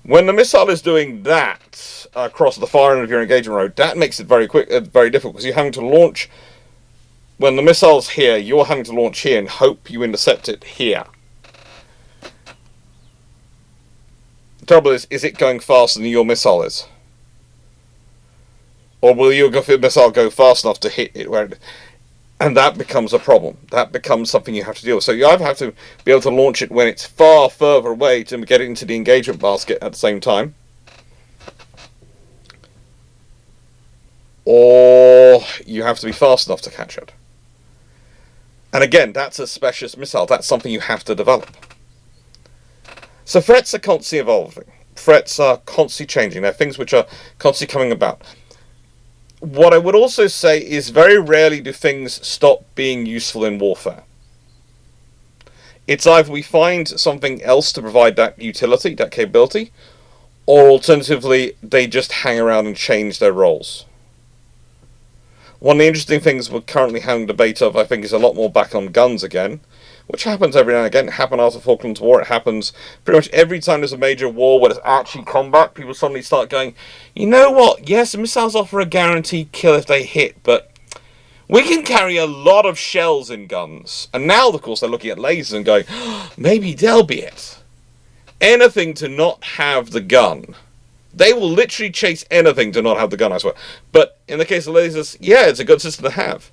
When the missile is doing that across the far end of your engagement road, that makes it very very difficult, because you're having to launch. When the missile's here, you're having to launch here and hope you intercept it here. The trouble is it going faster than your missile is? Or will your missile go fast enough to hit it where it... And that becomes a problem. That becomes something you have to deal with. So you either have to be able to launch it when it's far further away to get it into the engagement basket at the same time, or you have to be fast enough to catch it. And again, that's a specialist missile. That's something you have to develop. So threats are constantly evolving. Threats are constantly changing. They're things which are constantly coming about. What I would also say is very rarely do things stop being useful in warfare. It's either we find something else to provide that utility, that capability, or alternatively, they just hang around and change their roles. One of the interesting things we're currently having debate of, I think, is a lot more back on guns again, which happens every now and again. It happened after the Falklands War. It happens pretty much every time there's a major war where there's actually combat. People suddenly start going, you know what? Yes, missiles offer a guaranteed kill if they hit, but we can carry a lot of shells in guns. And now, of course, they're looking at lasers and going, oh, maybe they'll be it. Anything to not have the gun. They will literally chase anything to not have the gun, I swear. But in the case of lasers, yeah, it's a good system to have.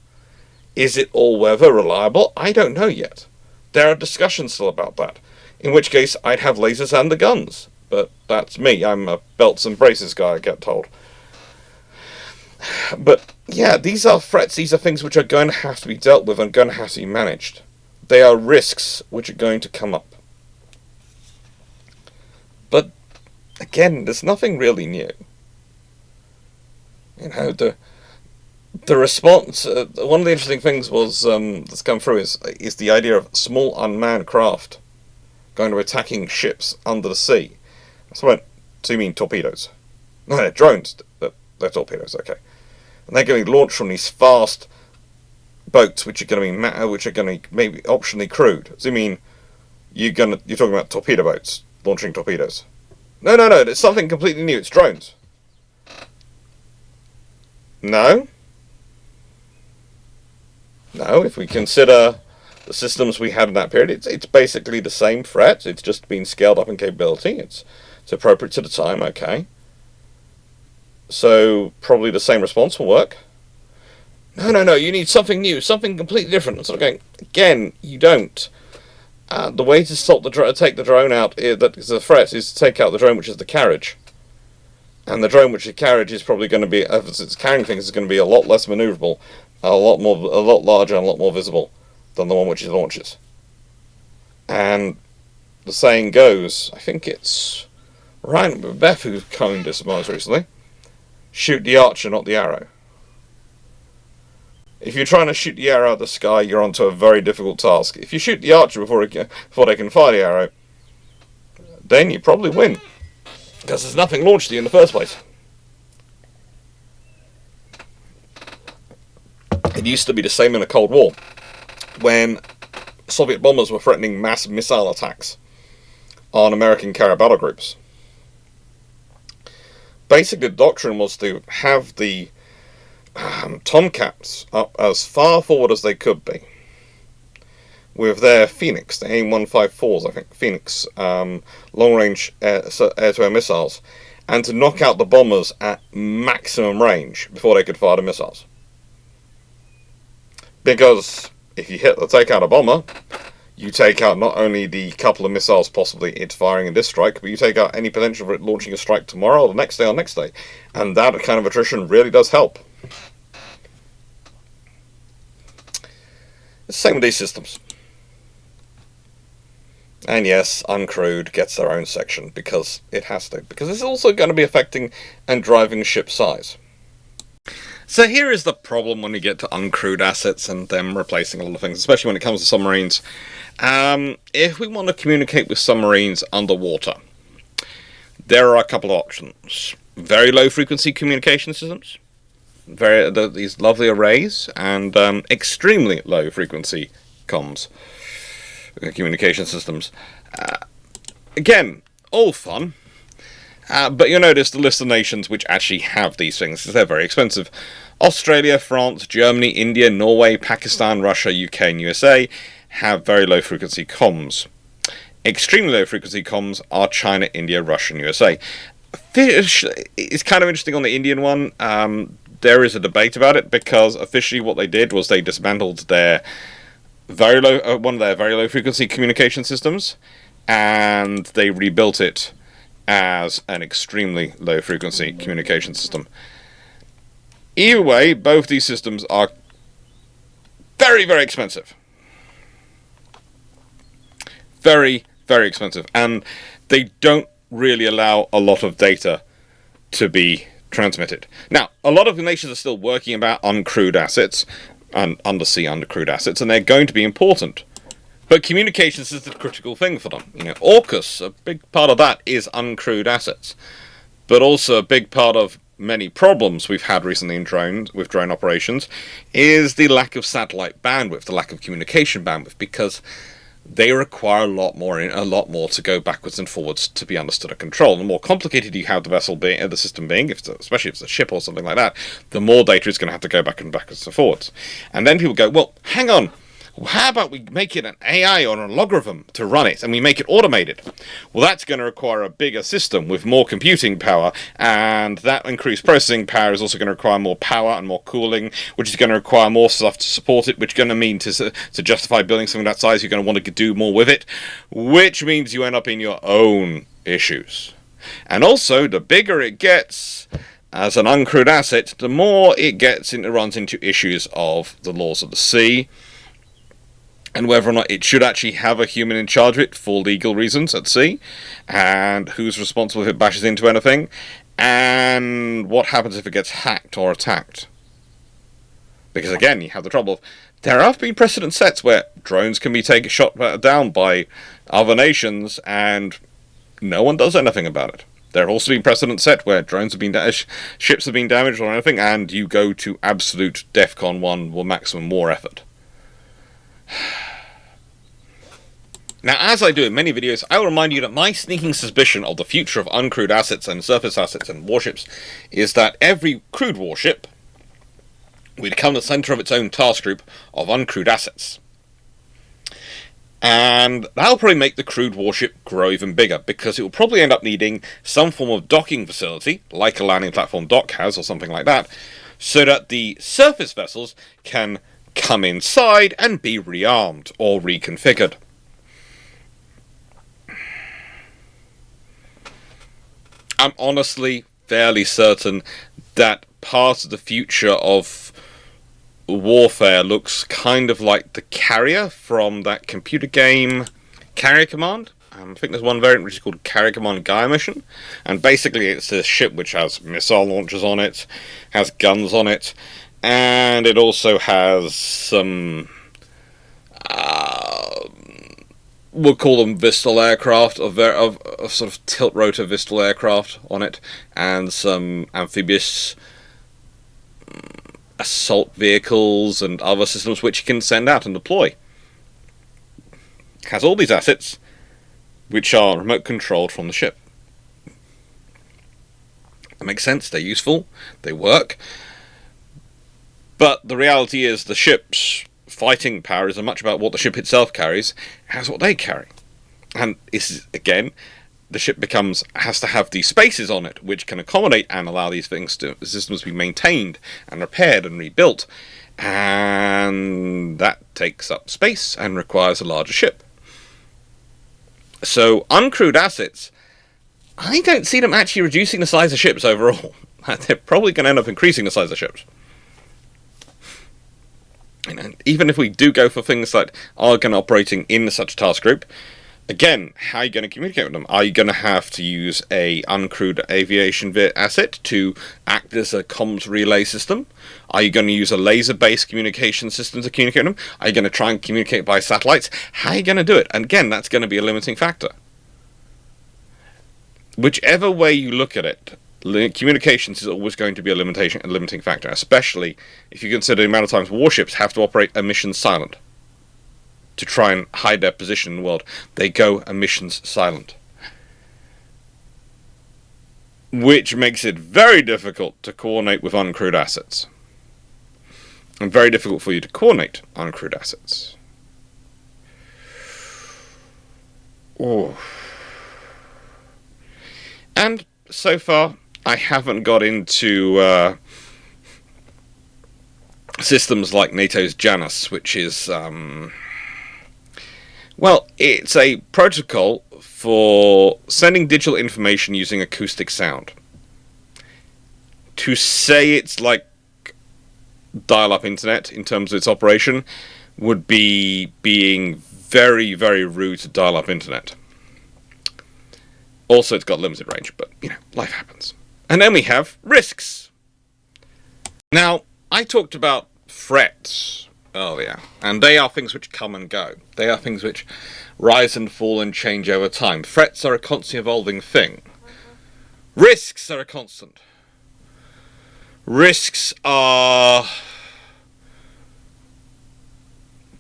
Is it all-weather reliable? I don't know yet. There are discussions still about that. In which case, I'd have lasers and the guns. But that's me. I'm a belts and braces guy, I get told. But, yeah, these are threats. These are things which are going to have to be dealt with and going to have to be managed. They are risks which are going to come up. But, again, there's nothing really new. You know, the response, one of the interesting things was that's come through is the idea of small unmanned craft going to attacking ships under the sea. So I went, so you mean torpedoes? No, they're drones. They're torpedoes, okay. And they're going to be launched from these fast boats, which are going to be maybe optionally crewed. So you mean you're talking about torpedo boats launching torpedoes? No, it's something completely new. It's drones. No, if we consider the systems we had in that period, it's basically the same threat. It's just been scaled up in capability. It's appropriate to the time, okay. So probably the same response will work. No, you need something new, something completely different. I'm sort of going, again, you don't. The way to take the drone out that is a threat is to take out the drone which is the carriage. And the drone which is carriage is probably going to be, as it's carrying things, is going to be a lot less maneuverable, a lot larger and a lot more visible than the one which it launches. And the saying goes, I think it's Ryan Beth who coined this most recently, shoot the archer, not the arrow. If you're trying to shoot the arrow out of the sky, you're onto a very difficult task. If you shoot the archer before they can fire the arrow, then you probably win. Because there's nothing launched at you in the first place. It used to be the same in the Cold War, when Soviet bombers were threatening massive missile attacks on American carrier battle groups. Basically, the doctrine was to have the Tomcats up as far forward as they could be with their Phoenix, the AIM-154s, I think, Phoenix long-range air-to-air missiles, and to knock out the bombers at maximum range before they could fire the missiles. Because if you take out a bomber, you take out not only the couple of missiles possibly it's firing in this strike, but you take out any potential for it launching a strike tomorrow or the next day or next day. And that kind of attrition really does help. It's the same with these systems. And yes, Uncrewed gets their own section, because it has to. Because it's also going to be affecting and driving ship size. So here is the problem when we get to uncrewed assets and them replacing a lot of things, especially when it comes to submarines. If we want to communicate with submarines underwater, there are a couple of options. Very low frequency communication systems, these lovely arrays, and extremely low frequency comms communication systems. Again, all fun. But you'll notice the list of nations which actually have these things, because they're very expensive. Australia, France, Germany, India, Norway, Pakistan, Russia, UK and USA have very low frequency comms. Extremely low frequency comms are China, India, Russia and USA. It's kind of interesting on the Indian one. There is a debate about it, because officially what they did was they dismantled their one of their very low frequency communication systems, and they rebuilt it as an extremely low frequency communication system. Either way, both these systems are very, very expensive. Very, very expensive. And they don't really allow a lot of data to be transmitted. Now, a lot of the nations are still working about uncrewed assets and undersea uncrewed assets, and they're going to be important. But communications is the critical thing for them. AUKUS, a big part of that is uncrewed assets. But also a big part of many problems we've had recently in drones, with drone operations, is the lack of satellite bandwidth, the lack of communication bandwidth, because they require a lot more to go backwards and forwards to be understood and controlled. The more complicated you have the system being, especially if it's a ship or something like that, the more data is going to have to go backwards and forwards. And then people go, well, hang on, how about we make it an AI or an logarithm to run it, and we make it automated? Well, that's going to require a bigger system with more computing power, and that increased processing power is also going to require more power and more cooling, which is going to require more stuff to support it, which is going to mean to justify building something that size, you're going to want to do more with it, which means you end up in your own issues. And also, the bigger it gets as an uncrewed asset, the more it runs into issues of the laws of the sea, and whether or not it should actually have a human in charge of it for legal reasons at sea, and who's responsible if it bashes into anything, and what happens if it gets hacked or attacked. Because again, you have the trouble of, there have been precedent sets where drones can be shot down by other nations, and no one does anything about it. There have also been precedent set where ships have been damaged or anything, and you go to absolute DEFCON 1 or maximum war effort. Now, as I do in many videos, I will remind you that my sneaking suspicion of the future of uncrewed assets and surface assets and warships is that every crewed warship will become the centre of its own task group of uncrewed assets. And that'll probably make the crewed warship grow even bigger, because it will probably end up needing some form of docking facility, like a landing platform dock has or something like that, so that the surface vessels can come inside and be rearmed or reconfigured. I'm honestly fairly certain that part of the future of warfare looks kind of like the carrier from that computer game Carrier Command. I think there's one variant which is called Carrier Command Gaia Mission, and basically it's a ship which has missile launchers on it, has guns on it, and it also has some, we'll call them Vistal aircraft, of sort of tilt-rotor Vistal aircraft on it, and some amphibious assault vehicles and other systems which you can send out and deploy. It has all these assets which are remote controlled from the ship. That makes sense, they're useful, they work, but the reality is the ship's fighting power isn't much about what the ship itself carries, as what they carry. And this is, again, the ship has to have these spaces on it which can accommodate and allow these systems to be maintained and repaired and rebuilt, and that takes up space and requires a larger ship. So uncrewed assets, I don't see them actually reducing the size of ships overall. They're probably going to end up increasing the size of ships. And even if we do go for things like Argon operating in such a task group, again, how are you going to communicate with them? Are you going to have to use a uncrewed aviation asset to act as a comms relay system? Are you going to use a laser-based communication system to communicate with them? Are you going to try and communicate by satellites? How are you going to do it? And again, that's going to be a limiting factor. Whichever way you look at it, communications is always going to be a limiting factor, especially if you consider the amount of times warships have to operate a mission silent. To try and hide their position in the world, they go emissions silent. Which makes it very difficult to coordinate with uncrewed assets. And very difficult for you to coordinate uncrewed assets. Oh. And so far, I haven't got into systems like NATO's Janus, which is, well, it's a protocol for sending digital information using acoustic sound. To say it's like dial-up internet in terms of its operation would be being very, very rude to dial-up internet. Also, it's got limited range, but, life happens. And then we have risks. Now, I talked about threats earlier, and they are things which come and go. They are things which rise and fall and change over time. Threats are a constantly evolving thing. Risks are a constant. Risks are...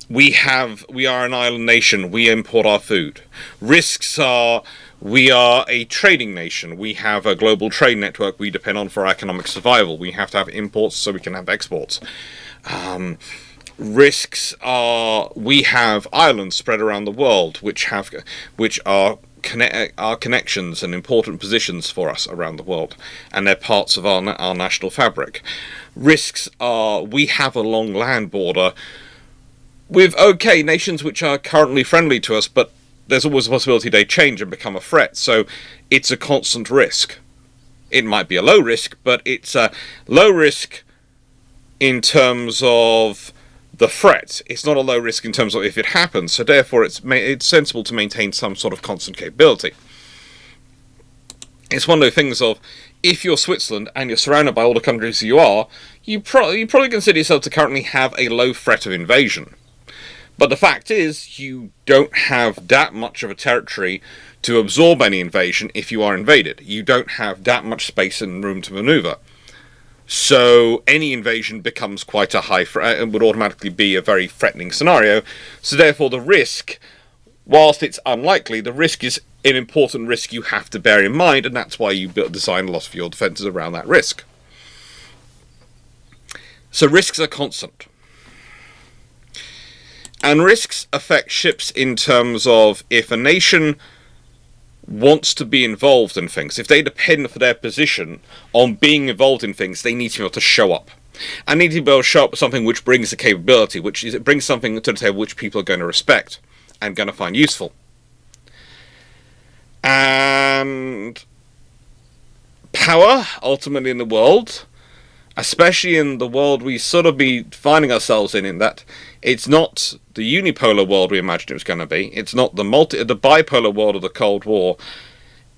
We are an island nation, we import our food. Risks are... We are a trading nation. We have a global trade network we depend on for our economic survival. We have to have imports so we can have exports. Risks are... We have islands spread around the world which are connections and important positions for us around the world, and they're parts of our national fabric. Risks are... We have a long land border with, nations which are currently friendly to us, but there's always a possibility they change and become a threat, so it's a constant risk. It might be a low risk, but it's a low risk in terms of the threat. It's not a low risk in terms of if it happens, so therefore it's sensible to maintain some sort of constant capability. It's one of those things of, if you're Switzerland and you're surrounded by all the countries you are, you probably consider yourself to currently have a low threat of invasion. But the fact is, you don't have that much of a territory to absorb any invasion if you are invaded. You don't have that much space and room to maneuver. So any invasion becomes quite a high threat and would automatically be a very threatening scenario. So therefore the risk, whilst it's unlikely, the risk is an important risk you have to bear in mind, and that's why you design a lot of your defences around that risk. So risks are constant. And risks affect ships in terms of if a nation wants to be involved in things, if they depend for their position on being involved in things, they need to be able to show up. And need to be able to show up with something which brings a capability, which is it brings something to the table which people are going to respect and going to find useful. And power, ultimately in the world, especially in the world we sort of be finding ourselves in that it's not the unipolar world we imagined it was going to be. It's not the bipolar world of the Cold War.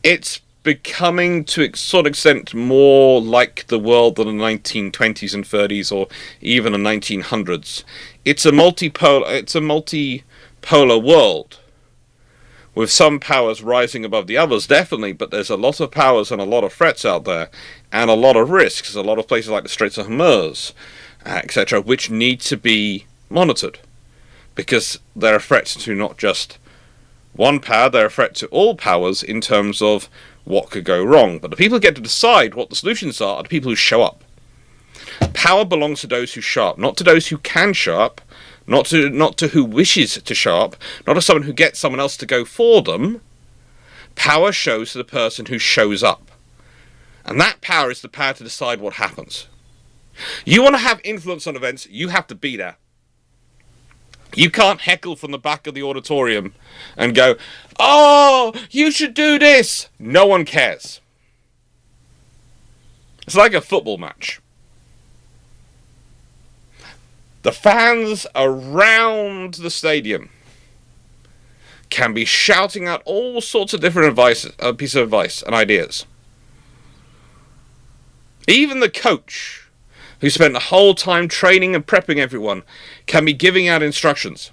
It's becoming, to a sort of extent, more like the world of the 1920s and 30s, or even the 1900s. It's a multipolar world, with some powers rising above the others, definitely, but there's a lot of powers and a lot of threats out there, and a lot of risks. There's a lot of places like the Straits of Hormuz, etc., which need to be monitored, because they're a threat to not just one power, they're a threat to all powers in terms of what could go wrong. But the people who get to decide what the solutions are the people who show up. Power belongs to those who show up, not to those who can show up, not to who wishes to show up, not to someone who gets someone else to go for them. Power shows to the person who shows up. And that power is the power to decide what happens. You want to have influence on events, you have to be there. You can't heckle from the back of the auditorium and go, "Oh, you should do this." No one cares. It's like a football match. The fans around the stadium can be shouting out all sorts of different pieces of advice and ideas. Even the coach, who spent the whole time training and prepping everyone, can be giving out instructions.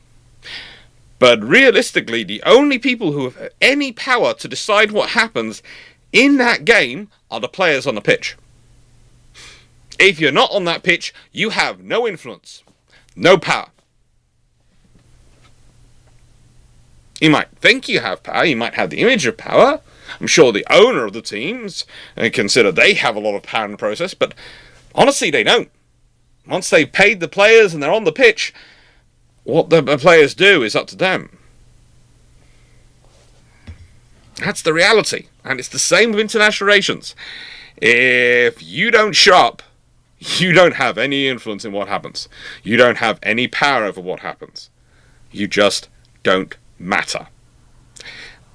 But realistically, the only people who have any power to decide what happens in that game are the players on the pitch. If you're not on that pitch, you have no influence, no power. You might think you have power, you might have the image of power. I'm sure the owner of the teams consider they have a lot of power in the process, but honestly, they don't. Once they've paid the players and they're on the pitch, what the players do is up to them. That's the reality. And it's the same with international relations. If you don't show up, you don't have any influence in what happens. You don't have any power over what happens. You just don't matter.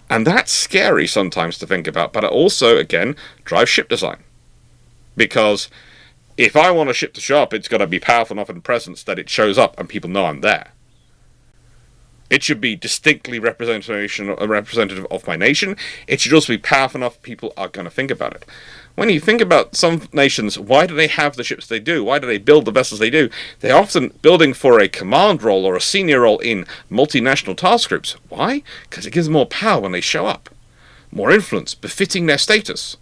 And that's scary sometimes to think about, but it also, again, drives ship design. Because if I want a ship to show up, it's got to be powerful enough in presence that it shows up and people know I'm there. It should be distinctly representative of my nation. It should also be powerful enough people are going to think about it. When you think about some nations, why do they have the ships they do? Why do they build the vessels they do? They're often building for a command role or a senior role in multinational task groups. Why? Because it gives them more power when they show up. More influence, befitting their status.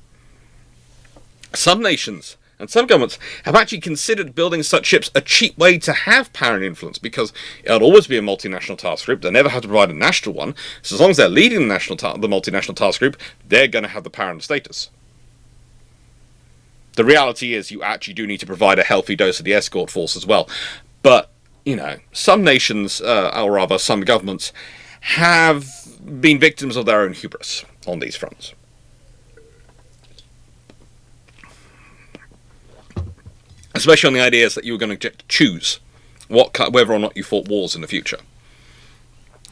Some nations and some governments have actually considered building such ships a cheap way to have power and influence, because it'll always be a multinational task group. They never have to provide a national one. So as long as they're leading the multinational task group, they're going to have the power and the status. The reality is you actually do need to provide a healthy dose of the escort force as well. But, some nations, or rather some governments, have been victims of their own hubris on these fronts. Especially on the ideas that you were going to get to choose whether or not you fought wars in the future.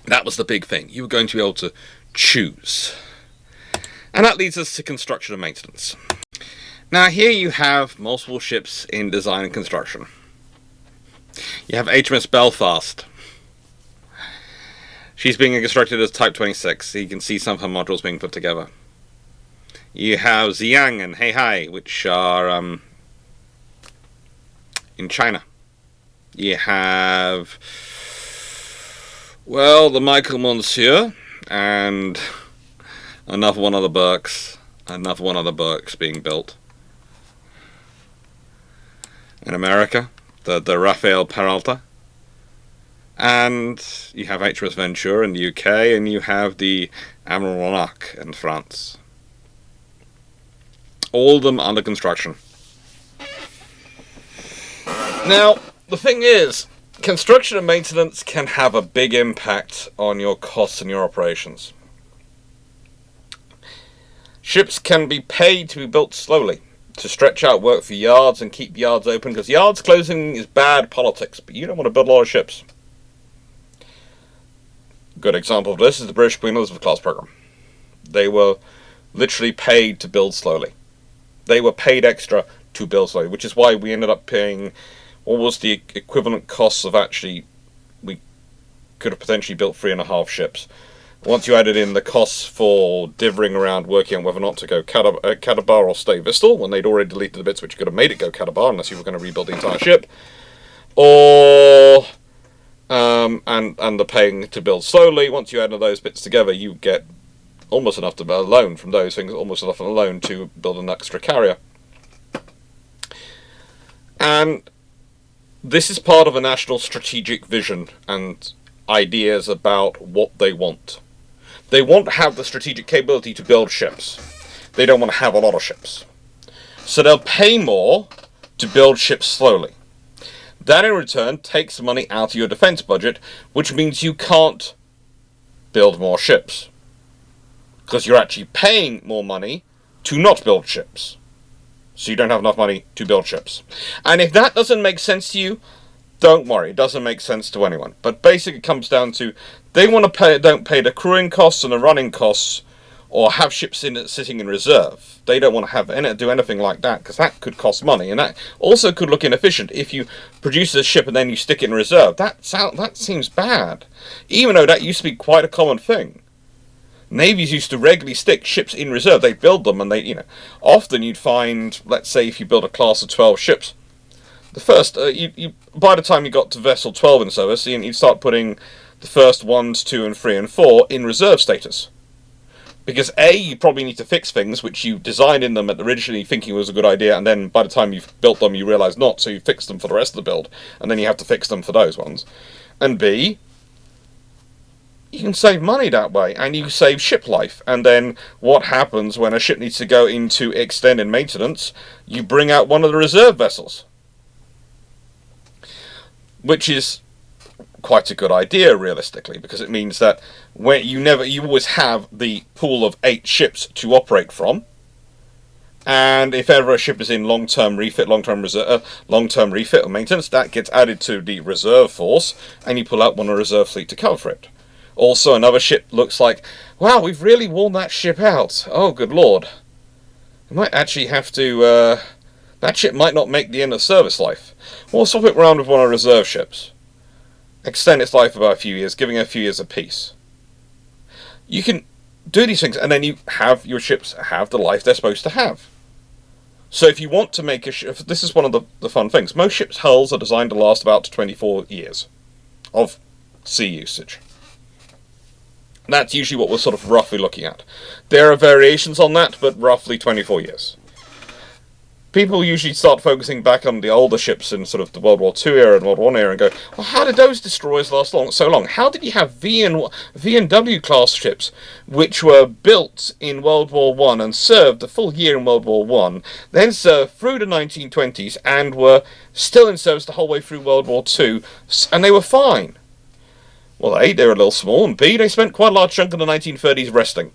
That was the big thing. You were going to be able to choose. And that leads us to construction and maintenance. Now here you have multiple ships in design and construction. You have HMS Belfast. She's being constructed as Type 26, so you can see some of her modules being put together. You have Xi'an and Heihai, which are in China. You have, the Michael Monsieur, and another one of the Burkes being built. In America, the Rafael Peralta. And you have HMS Venture in the UK, and you have the Admiral Monarch in France. All of them under construction. Now, the thing is, construction and maintenance can have a big impact on your costs and your operations. Ships can be paid to be built slowly, to stretch out work for yards and keep yards open, because yards closing is bad politics, but you don't want to build a lot of ships. A good example of this is the British Queen Elizabeth class program. They were literally paid to build slowly. They were paid extra to build slowly, which is why we ended up paying what was the equivalent costs of actually, we could have potentially built 3.5 ships. Once you added in the costs for divvying around, working on whether or not to go Cadabar or stay Vistal, when they'd already deleted the bits which could have made it go Cadabar, unless you were going to rebuild the entire ship, or and the paying to build slowly. Once you add those bits together, you get almost enough to alone from those things, almost enough alone to build an extra carrier. And this is part of a national strategic vision and ideas about what they want. They want to have the strategic capability to build ships. They don't want to have a lot of ships. So they'll pay more to build ships slowly. That in return takes money out of your defense budget, which means you can't build more ships. Because you're actually paying more money to not build ships. So you don't have enough money to build ships. And if that doesn't make sense to you, don't worry, it doesn't make sense to anyone. But basically it comes down to, they want to don't pay the crewing costs and the running costs, or have ships sitting in reserve. They don't want to do anything like that, because that could cost money, and that also could look inefficient. If you produce a ship and then you stick it in reserve, that seems bad. Even though that used to be quite a common thing. Navies used to regularly stick ships in reserve. They'd build them, and often you'd find, let's say if you build a class of 12 ships, the first, by the time you got to vessel 12 in service, you'd start putting the first 1s, 2, and 3, and 4 in reserve status. Because A, you probably need to fix things which you designed in them originally thinking was a good idea, and then by the time you've built them you realise not, so you fix them for the rest of the build, and then you have to fix them for those ones. And B, you can save money that way, and you save ship life. And then what happens when a ship needs to go into extended maintenance? You bring out one of the reserve vessels. Which is quite a good idea, realistically, because it means that when you always have the pool of 8 ships to operate from, and if ever a ship is in long-term refit or maintenance, that gets added to the reserve force, and you pull out one of the reserve fleet to cover it. Also, another ship looks like, wow, we've really worn that ship out. Oh, good lord. We might actually have to, that ship might not make the end of service life. We'll swap it around with one of the reserve ships. Extend its life about a few years, giving it a few years apiece. You can do these things, and then you have your ships have the life they're supposed to have. So if you want to make a ship, this is one of the fun things. Most ships' hulls are designed to last about 24 years of sea usage. That's usually what we're sort of roughly looking at. There are variations on that, but roughly 24 years. People usually start focusing back on the older ships in sort of the World War II era and World War I era and go, well, how did those destroyers last so long? How did you have V and W class ships, which were built in World War I and served a full year in World War I, then served through the 1920s and were still in service the whole way through World War II, and they were fine? Well, A, they were a little small, and B, they spent quite a large chunk of the 1930s resting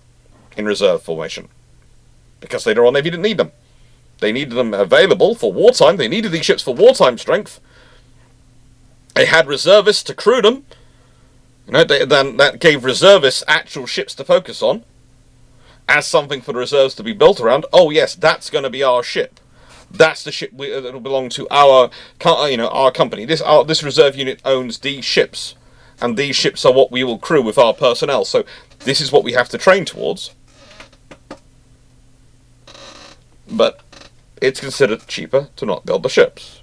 in reserve formation. Because later on, Navy didn't need them. They needed them available for wartime. They needed these ships for wartime strength. They had reservists to crew them. Then that gave reservists actual ships to focus on. As something for the reserves to be built around. Oh yes, that's going to be our ship. That's the ship that will belong to our company. This reserve unit owns these ships. And these ships are what we will crew with our personnel. So this is what we have to train towards. But it's considered cheaper to not build the ships.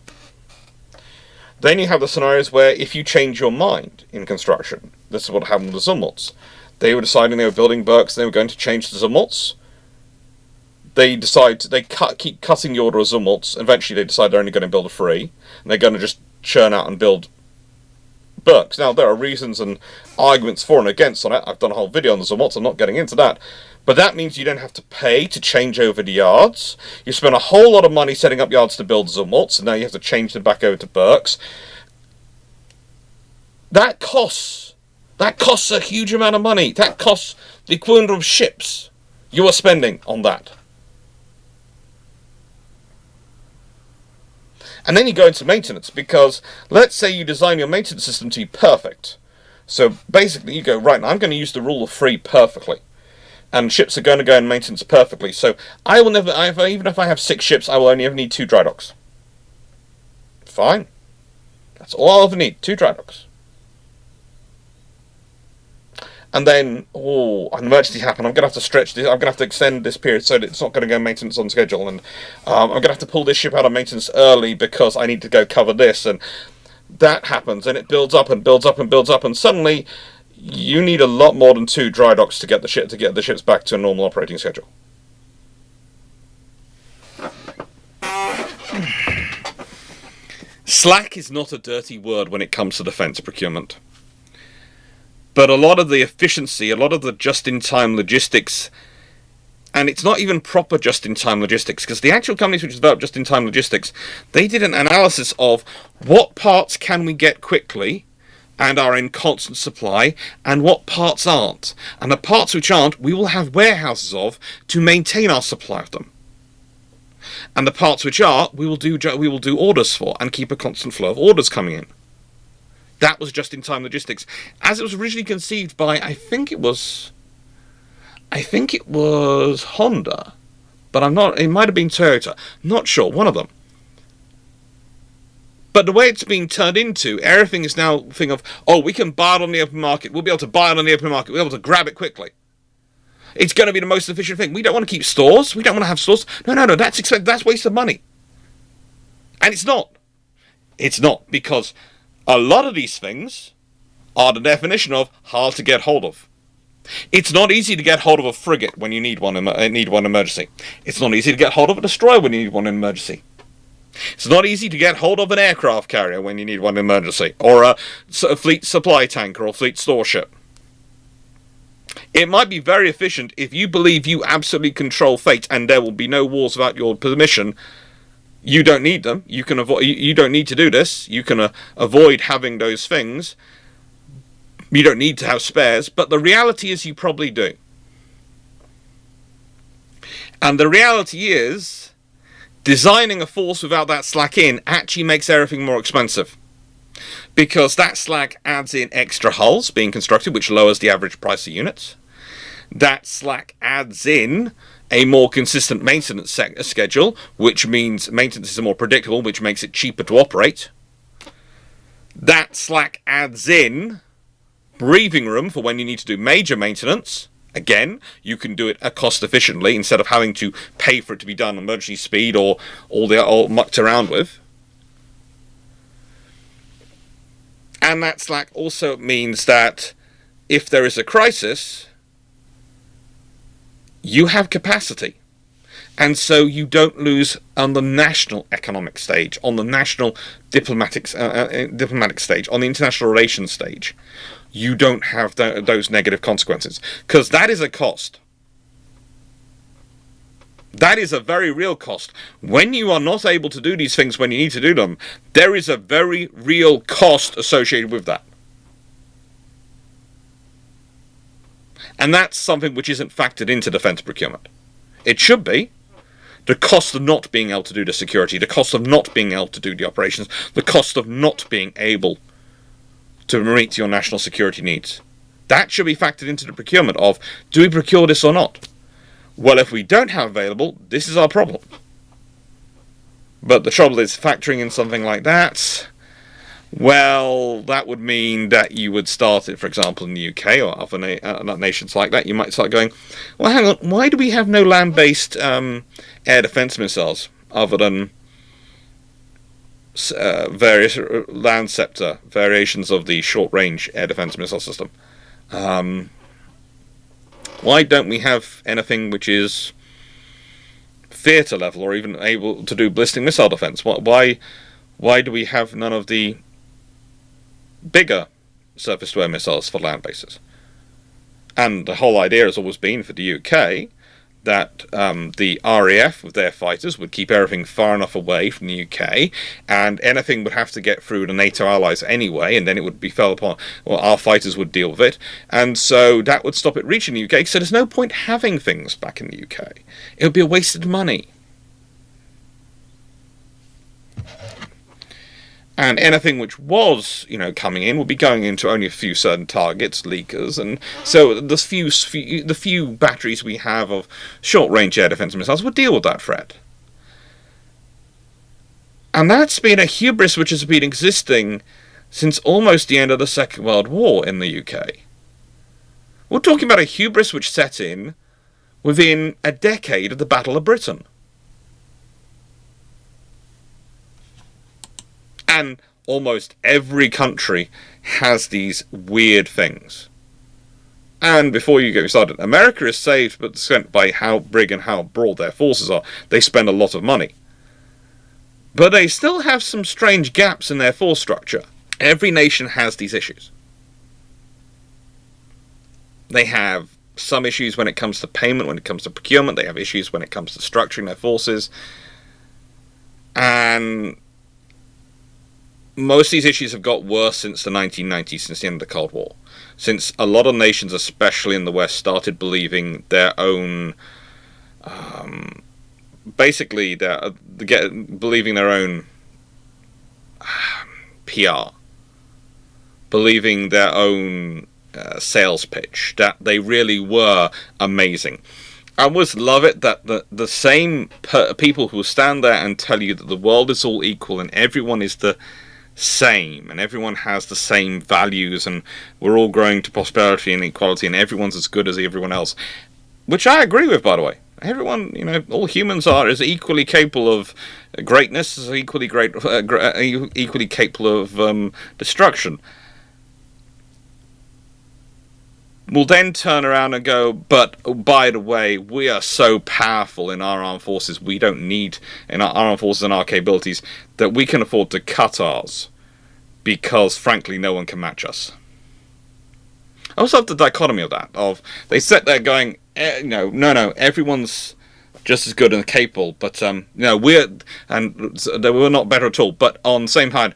Then you have the scenarios where if you change your mind in construction, this is what happened with the Zumwalts. They were deciding they were building Berks and they were going to change the Zumwalts. They keep cutting the order of Zumwalts. Eventually they decide they're only going to build a 3. And they're going to just churn out and build Berks. Now, there are reasons and arguments for and against on it. I've done a whole video on the Zumwalts, I'm not getting into that. But that means you don't have to pay to change over the yards. You spend a whole lot of money setting up yards to build Zumwalts, and now you have to change them back over to Berks. That costs a huge amount of money. That costs the equivalent of ships you are spending on that. And then you go into maintenance, because let's say you design your maintenance system to be perfect. So basically you go, right, now I'm going to use the rule of 3 perfectly. And ships are going to go in maintenance perfectly. So I will never, even if I have 6 ships, I will only ever need 2 dry docks. Fine. That's all I'll ever need, 2 dry docks. And then, an emergency happened. I'm going to have to stretch this. I'm going to have to extend this period so that it's not going to go maintenance on schedule. And I'm going to have to pull this ship out of maintenance early because I need to go cover this. And that happens, and it builds up and builds up and builds up. And suddenly, you need a lot more than 2 dry docks to get the ships back to a normal operating schedule. Slack is not a dirty word when it comes to defence procurement. But a lot of the efficiency, a lot of the just-in-time logistics, and it's not even proper just-in-time logistics, because the actual companies which developed just-in-time logistics, they did an analysis of what parts can we get quickly and are in constant supply, and what parts aren't. And the parts which aren't, we will have warehouses of to maintain our supply of them. And the parts which are, we will do orders for and keep a constant flow of orders coming in. That was just-in-time logistics, as it was originally conceived by, I think it was Honda, but it might have been Toyota, not sure, one of them. But the way it's being turned into, everything is now a thing of, we can buy it on the open market, we'll be able to buy it on the open market, we'll be able to grab it quickly. It's going to be the most efficient thing. We don't want to keep stores, we don't want to have stores. No, that's expensive, that's waste of money. And it's not. It's not, because a lot of these things are the definition of hard to get hold of. It's not easy to get hold of a frigate when you need one emergency. It's not easy to get hold of a destroyer when you need one in emergency. It's not easy to get hold of an aircraft carrier when you need one in emergency, or a fleet supply tanker or fleet store ship. It might be very efficient if you believe you absolutely control fate and there will be no wars without your permission. You don't need them. You can avoid. You don't need to do this. You can avoid having those things. You don't need to have spares. But the reality is, you probably do. And the reality is, designing a force without that slack in actually makes everything more expensive, because that slack adds in extra hulls being constructed, which lowers the average price of units. That slack adds in a more consistent maintenance schedule, which means maintenance is more predictable, which makes it cheaper to operate. That slack adds in breathing room for when you need to do major maintenance. Again, you can do it cost efficiently instead of having to pay for it to be done emergency speed or all mucked around with. And that slack also means that if there is a crisis, you have capacity. And so you don't lose on the national economic stage, on the national diplomatic stage, on the international relations stage. You don't have those negative consequences, because that is a cost. That is a very real cost. When you are not able to do these things when you need to do them, there is a very real cost associated with that. And that's something which isn't factored into defence procurement. It should be. The cost of not being able to do the security, the cost of not being able to do the operations, the cost of not being able to meet your national security needs. That should be factored into the procurement of, do we procure this or not? Well, if we don't have available, this is our problem. But the trouble is, factoring in something like that, well, that would mean that you would start it, for example, in the UK or other nations like that. You might start going, well, hang on, why do we have no land-based air defence missiles other than various land sector variations of the short-range air defence missile system? Why don't we have anything which is theatre level or even able to do ballistic missile defence? Why do we have none of the bigger surface-to-air missiles for land bases? And the whole idea has always been for the UK that the RAF with their fighters would keep everything far enough away from the UK, and anything would have to get through the NATO allies anyway, and then it would be fell upon, well, our fighters would deal with it, and so that would stop it reaching the UK, so there's no point having things back in the UK. It would be a wasted money. And anything which was, coming in would be going into only a few certain targets, leakers, and so the few batteries we have of short-range air defense missiles would deal with that threat. And that's been a hubris which has been existing since almost the end of the Second World War in the UK. We're talking about a hubris which set in within a decade of the Battle of Britain. And almost every country has these weird things. And before you get started, America is saved by how big and how broad their forces are. They spend a lot of money. But they still have some strange gaps in their force structure. Every nation has these issues. They have some issues when it comes to payment, when it comes to procurement. They have issues when it comes to structuring their forces. And most of these issues have got worse since the 1990s, since the end of the Cold War. Since a lot of nations, especially in the West, started believing their own... believing their own PR. Believing their own sales pitch. That they really were amazing. I always love it that the same people who stand there and tell you that the world is all equal and everyone is the same and everyone has the same values and we're all growing to prosperity and equality and everyone's as good as everyone else, which I agree with, by the way. Everyone, all humans is equally capable of greatness, is equally capable of destruction. We'll then turn around and go, but by the way, we are so powerful in our armed forces, we don't need, in our armed forces and our capabilities, that we can afford to cut ours, because frankly no one can match us. I also have the dichotomy of that, they sit there going, no, everyone's just as good and capable, but we're not better at all. But on the same hand,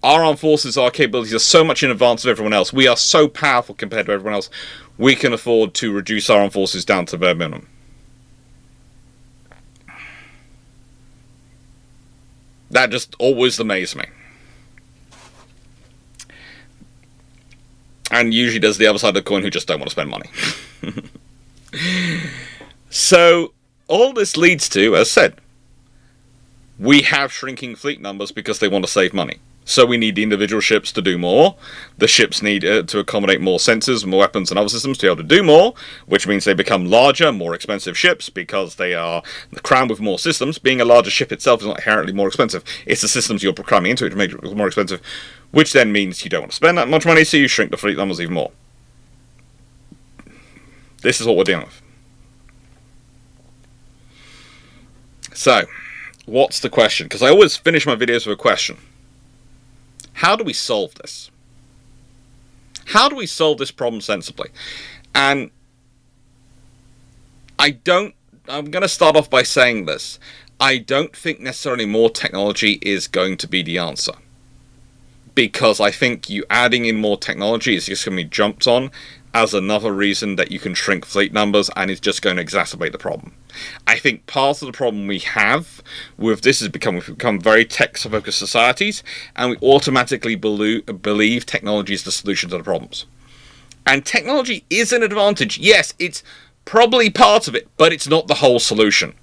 our armed forces, our capabilities are so much in advance of everyone else. We are so powerful compared to everyone else. We can afford to reduce our armed forces down to bare minimum. That just always amazed me. And usually there's the other side of the coin who just don't want to spend money. So, all this leads to, as said, we have shrinking fleet numbers because they want to save money. So we need the individual ships to do more. The ships need to accommodate more sensors, more weapons and other systems to be able to do more, which means they become larger, more expensive ships because they are crammed with more systems. Being a larger ship itself is not inherently more expensive. It's the systems you're cramming into it to make it more expensive, which then means you don't want to spend that much money, so you shrink the fleet numbers even more. This is what we're dealing with. So, what's the question? Because I always finish my videos with a question. How do we solve this? How do we solve this problem sensibly? And I'm going to start off by saying this. I don't think necessarily more technology is going to be the answer. Because I think you adding in more technology is just going to be jumped on as another reason that you can shrink fleet numbers, and it's just going to exacerbate the problem. I think part of the problem we have with this is we've become very tech-focused societies, and we automatically believe technology is the solution to the problems. And technology is an advantage. Yes, it's probably part of it, but it's not the whole solution.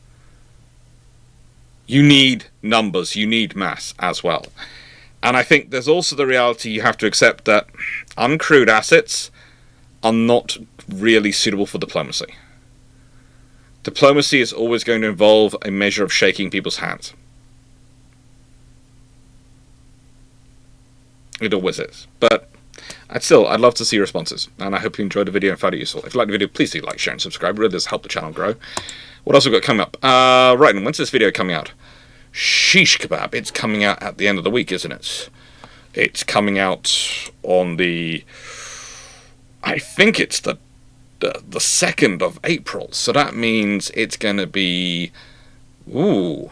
You need numbers, you need mass as well. And I think there's also the reality you have to accept that uncrewed assets are not really suitable for diplomacy. Diplomacy is always going to involve a measure of shaking people's hands. It always is. But I'd love to see responses. And I hope you enjoyed the video and found it useful. If you liked the video, please do like, share, and subscribe. It really does help the channel grow. What else have we got coming up? Right, and when's this video coming out? Sheesh kebab. It's coming out at the end of the week, isn't it? It's coming out on the... I think it's the 2nd of April. So that means it's going to be... Ooh.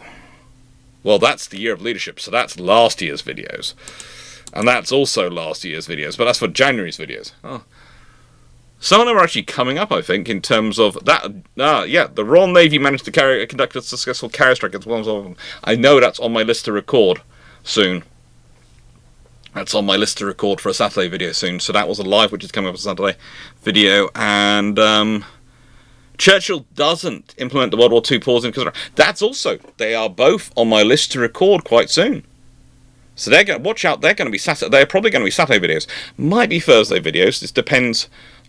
Well, that's the Year of Leadership. So that's last year's videos. And that's also last year's videos. But that's for January's videos. Oh. Some of them are actually coming up, I think, in terms of that. Yeah, the Royal Navy managed to conduct a successful carrier strike as well as all of them. I know that's on my list to record soon. That's on my list to record for a Saturday video soon. So that was a live, which is coming up as a Saturday video. And Churchill doesn't implement the World War II pause in because that's also, they are both on my list to record quite soon. So they're going, watch out, they're going to be Saturday. They're probably going to be Saturday videos. Might be Thursday videos. This depends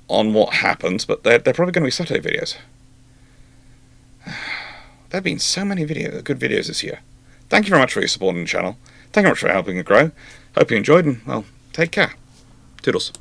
on what happens, but they're probably going to be Saturday videos. There have been so many good videos this year. Thank you very much for your support on the channel. Thank you very much for helping it grow. Hope you enjoyed, and well, take care. Toodles.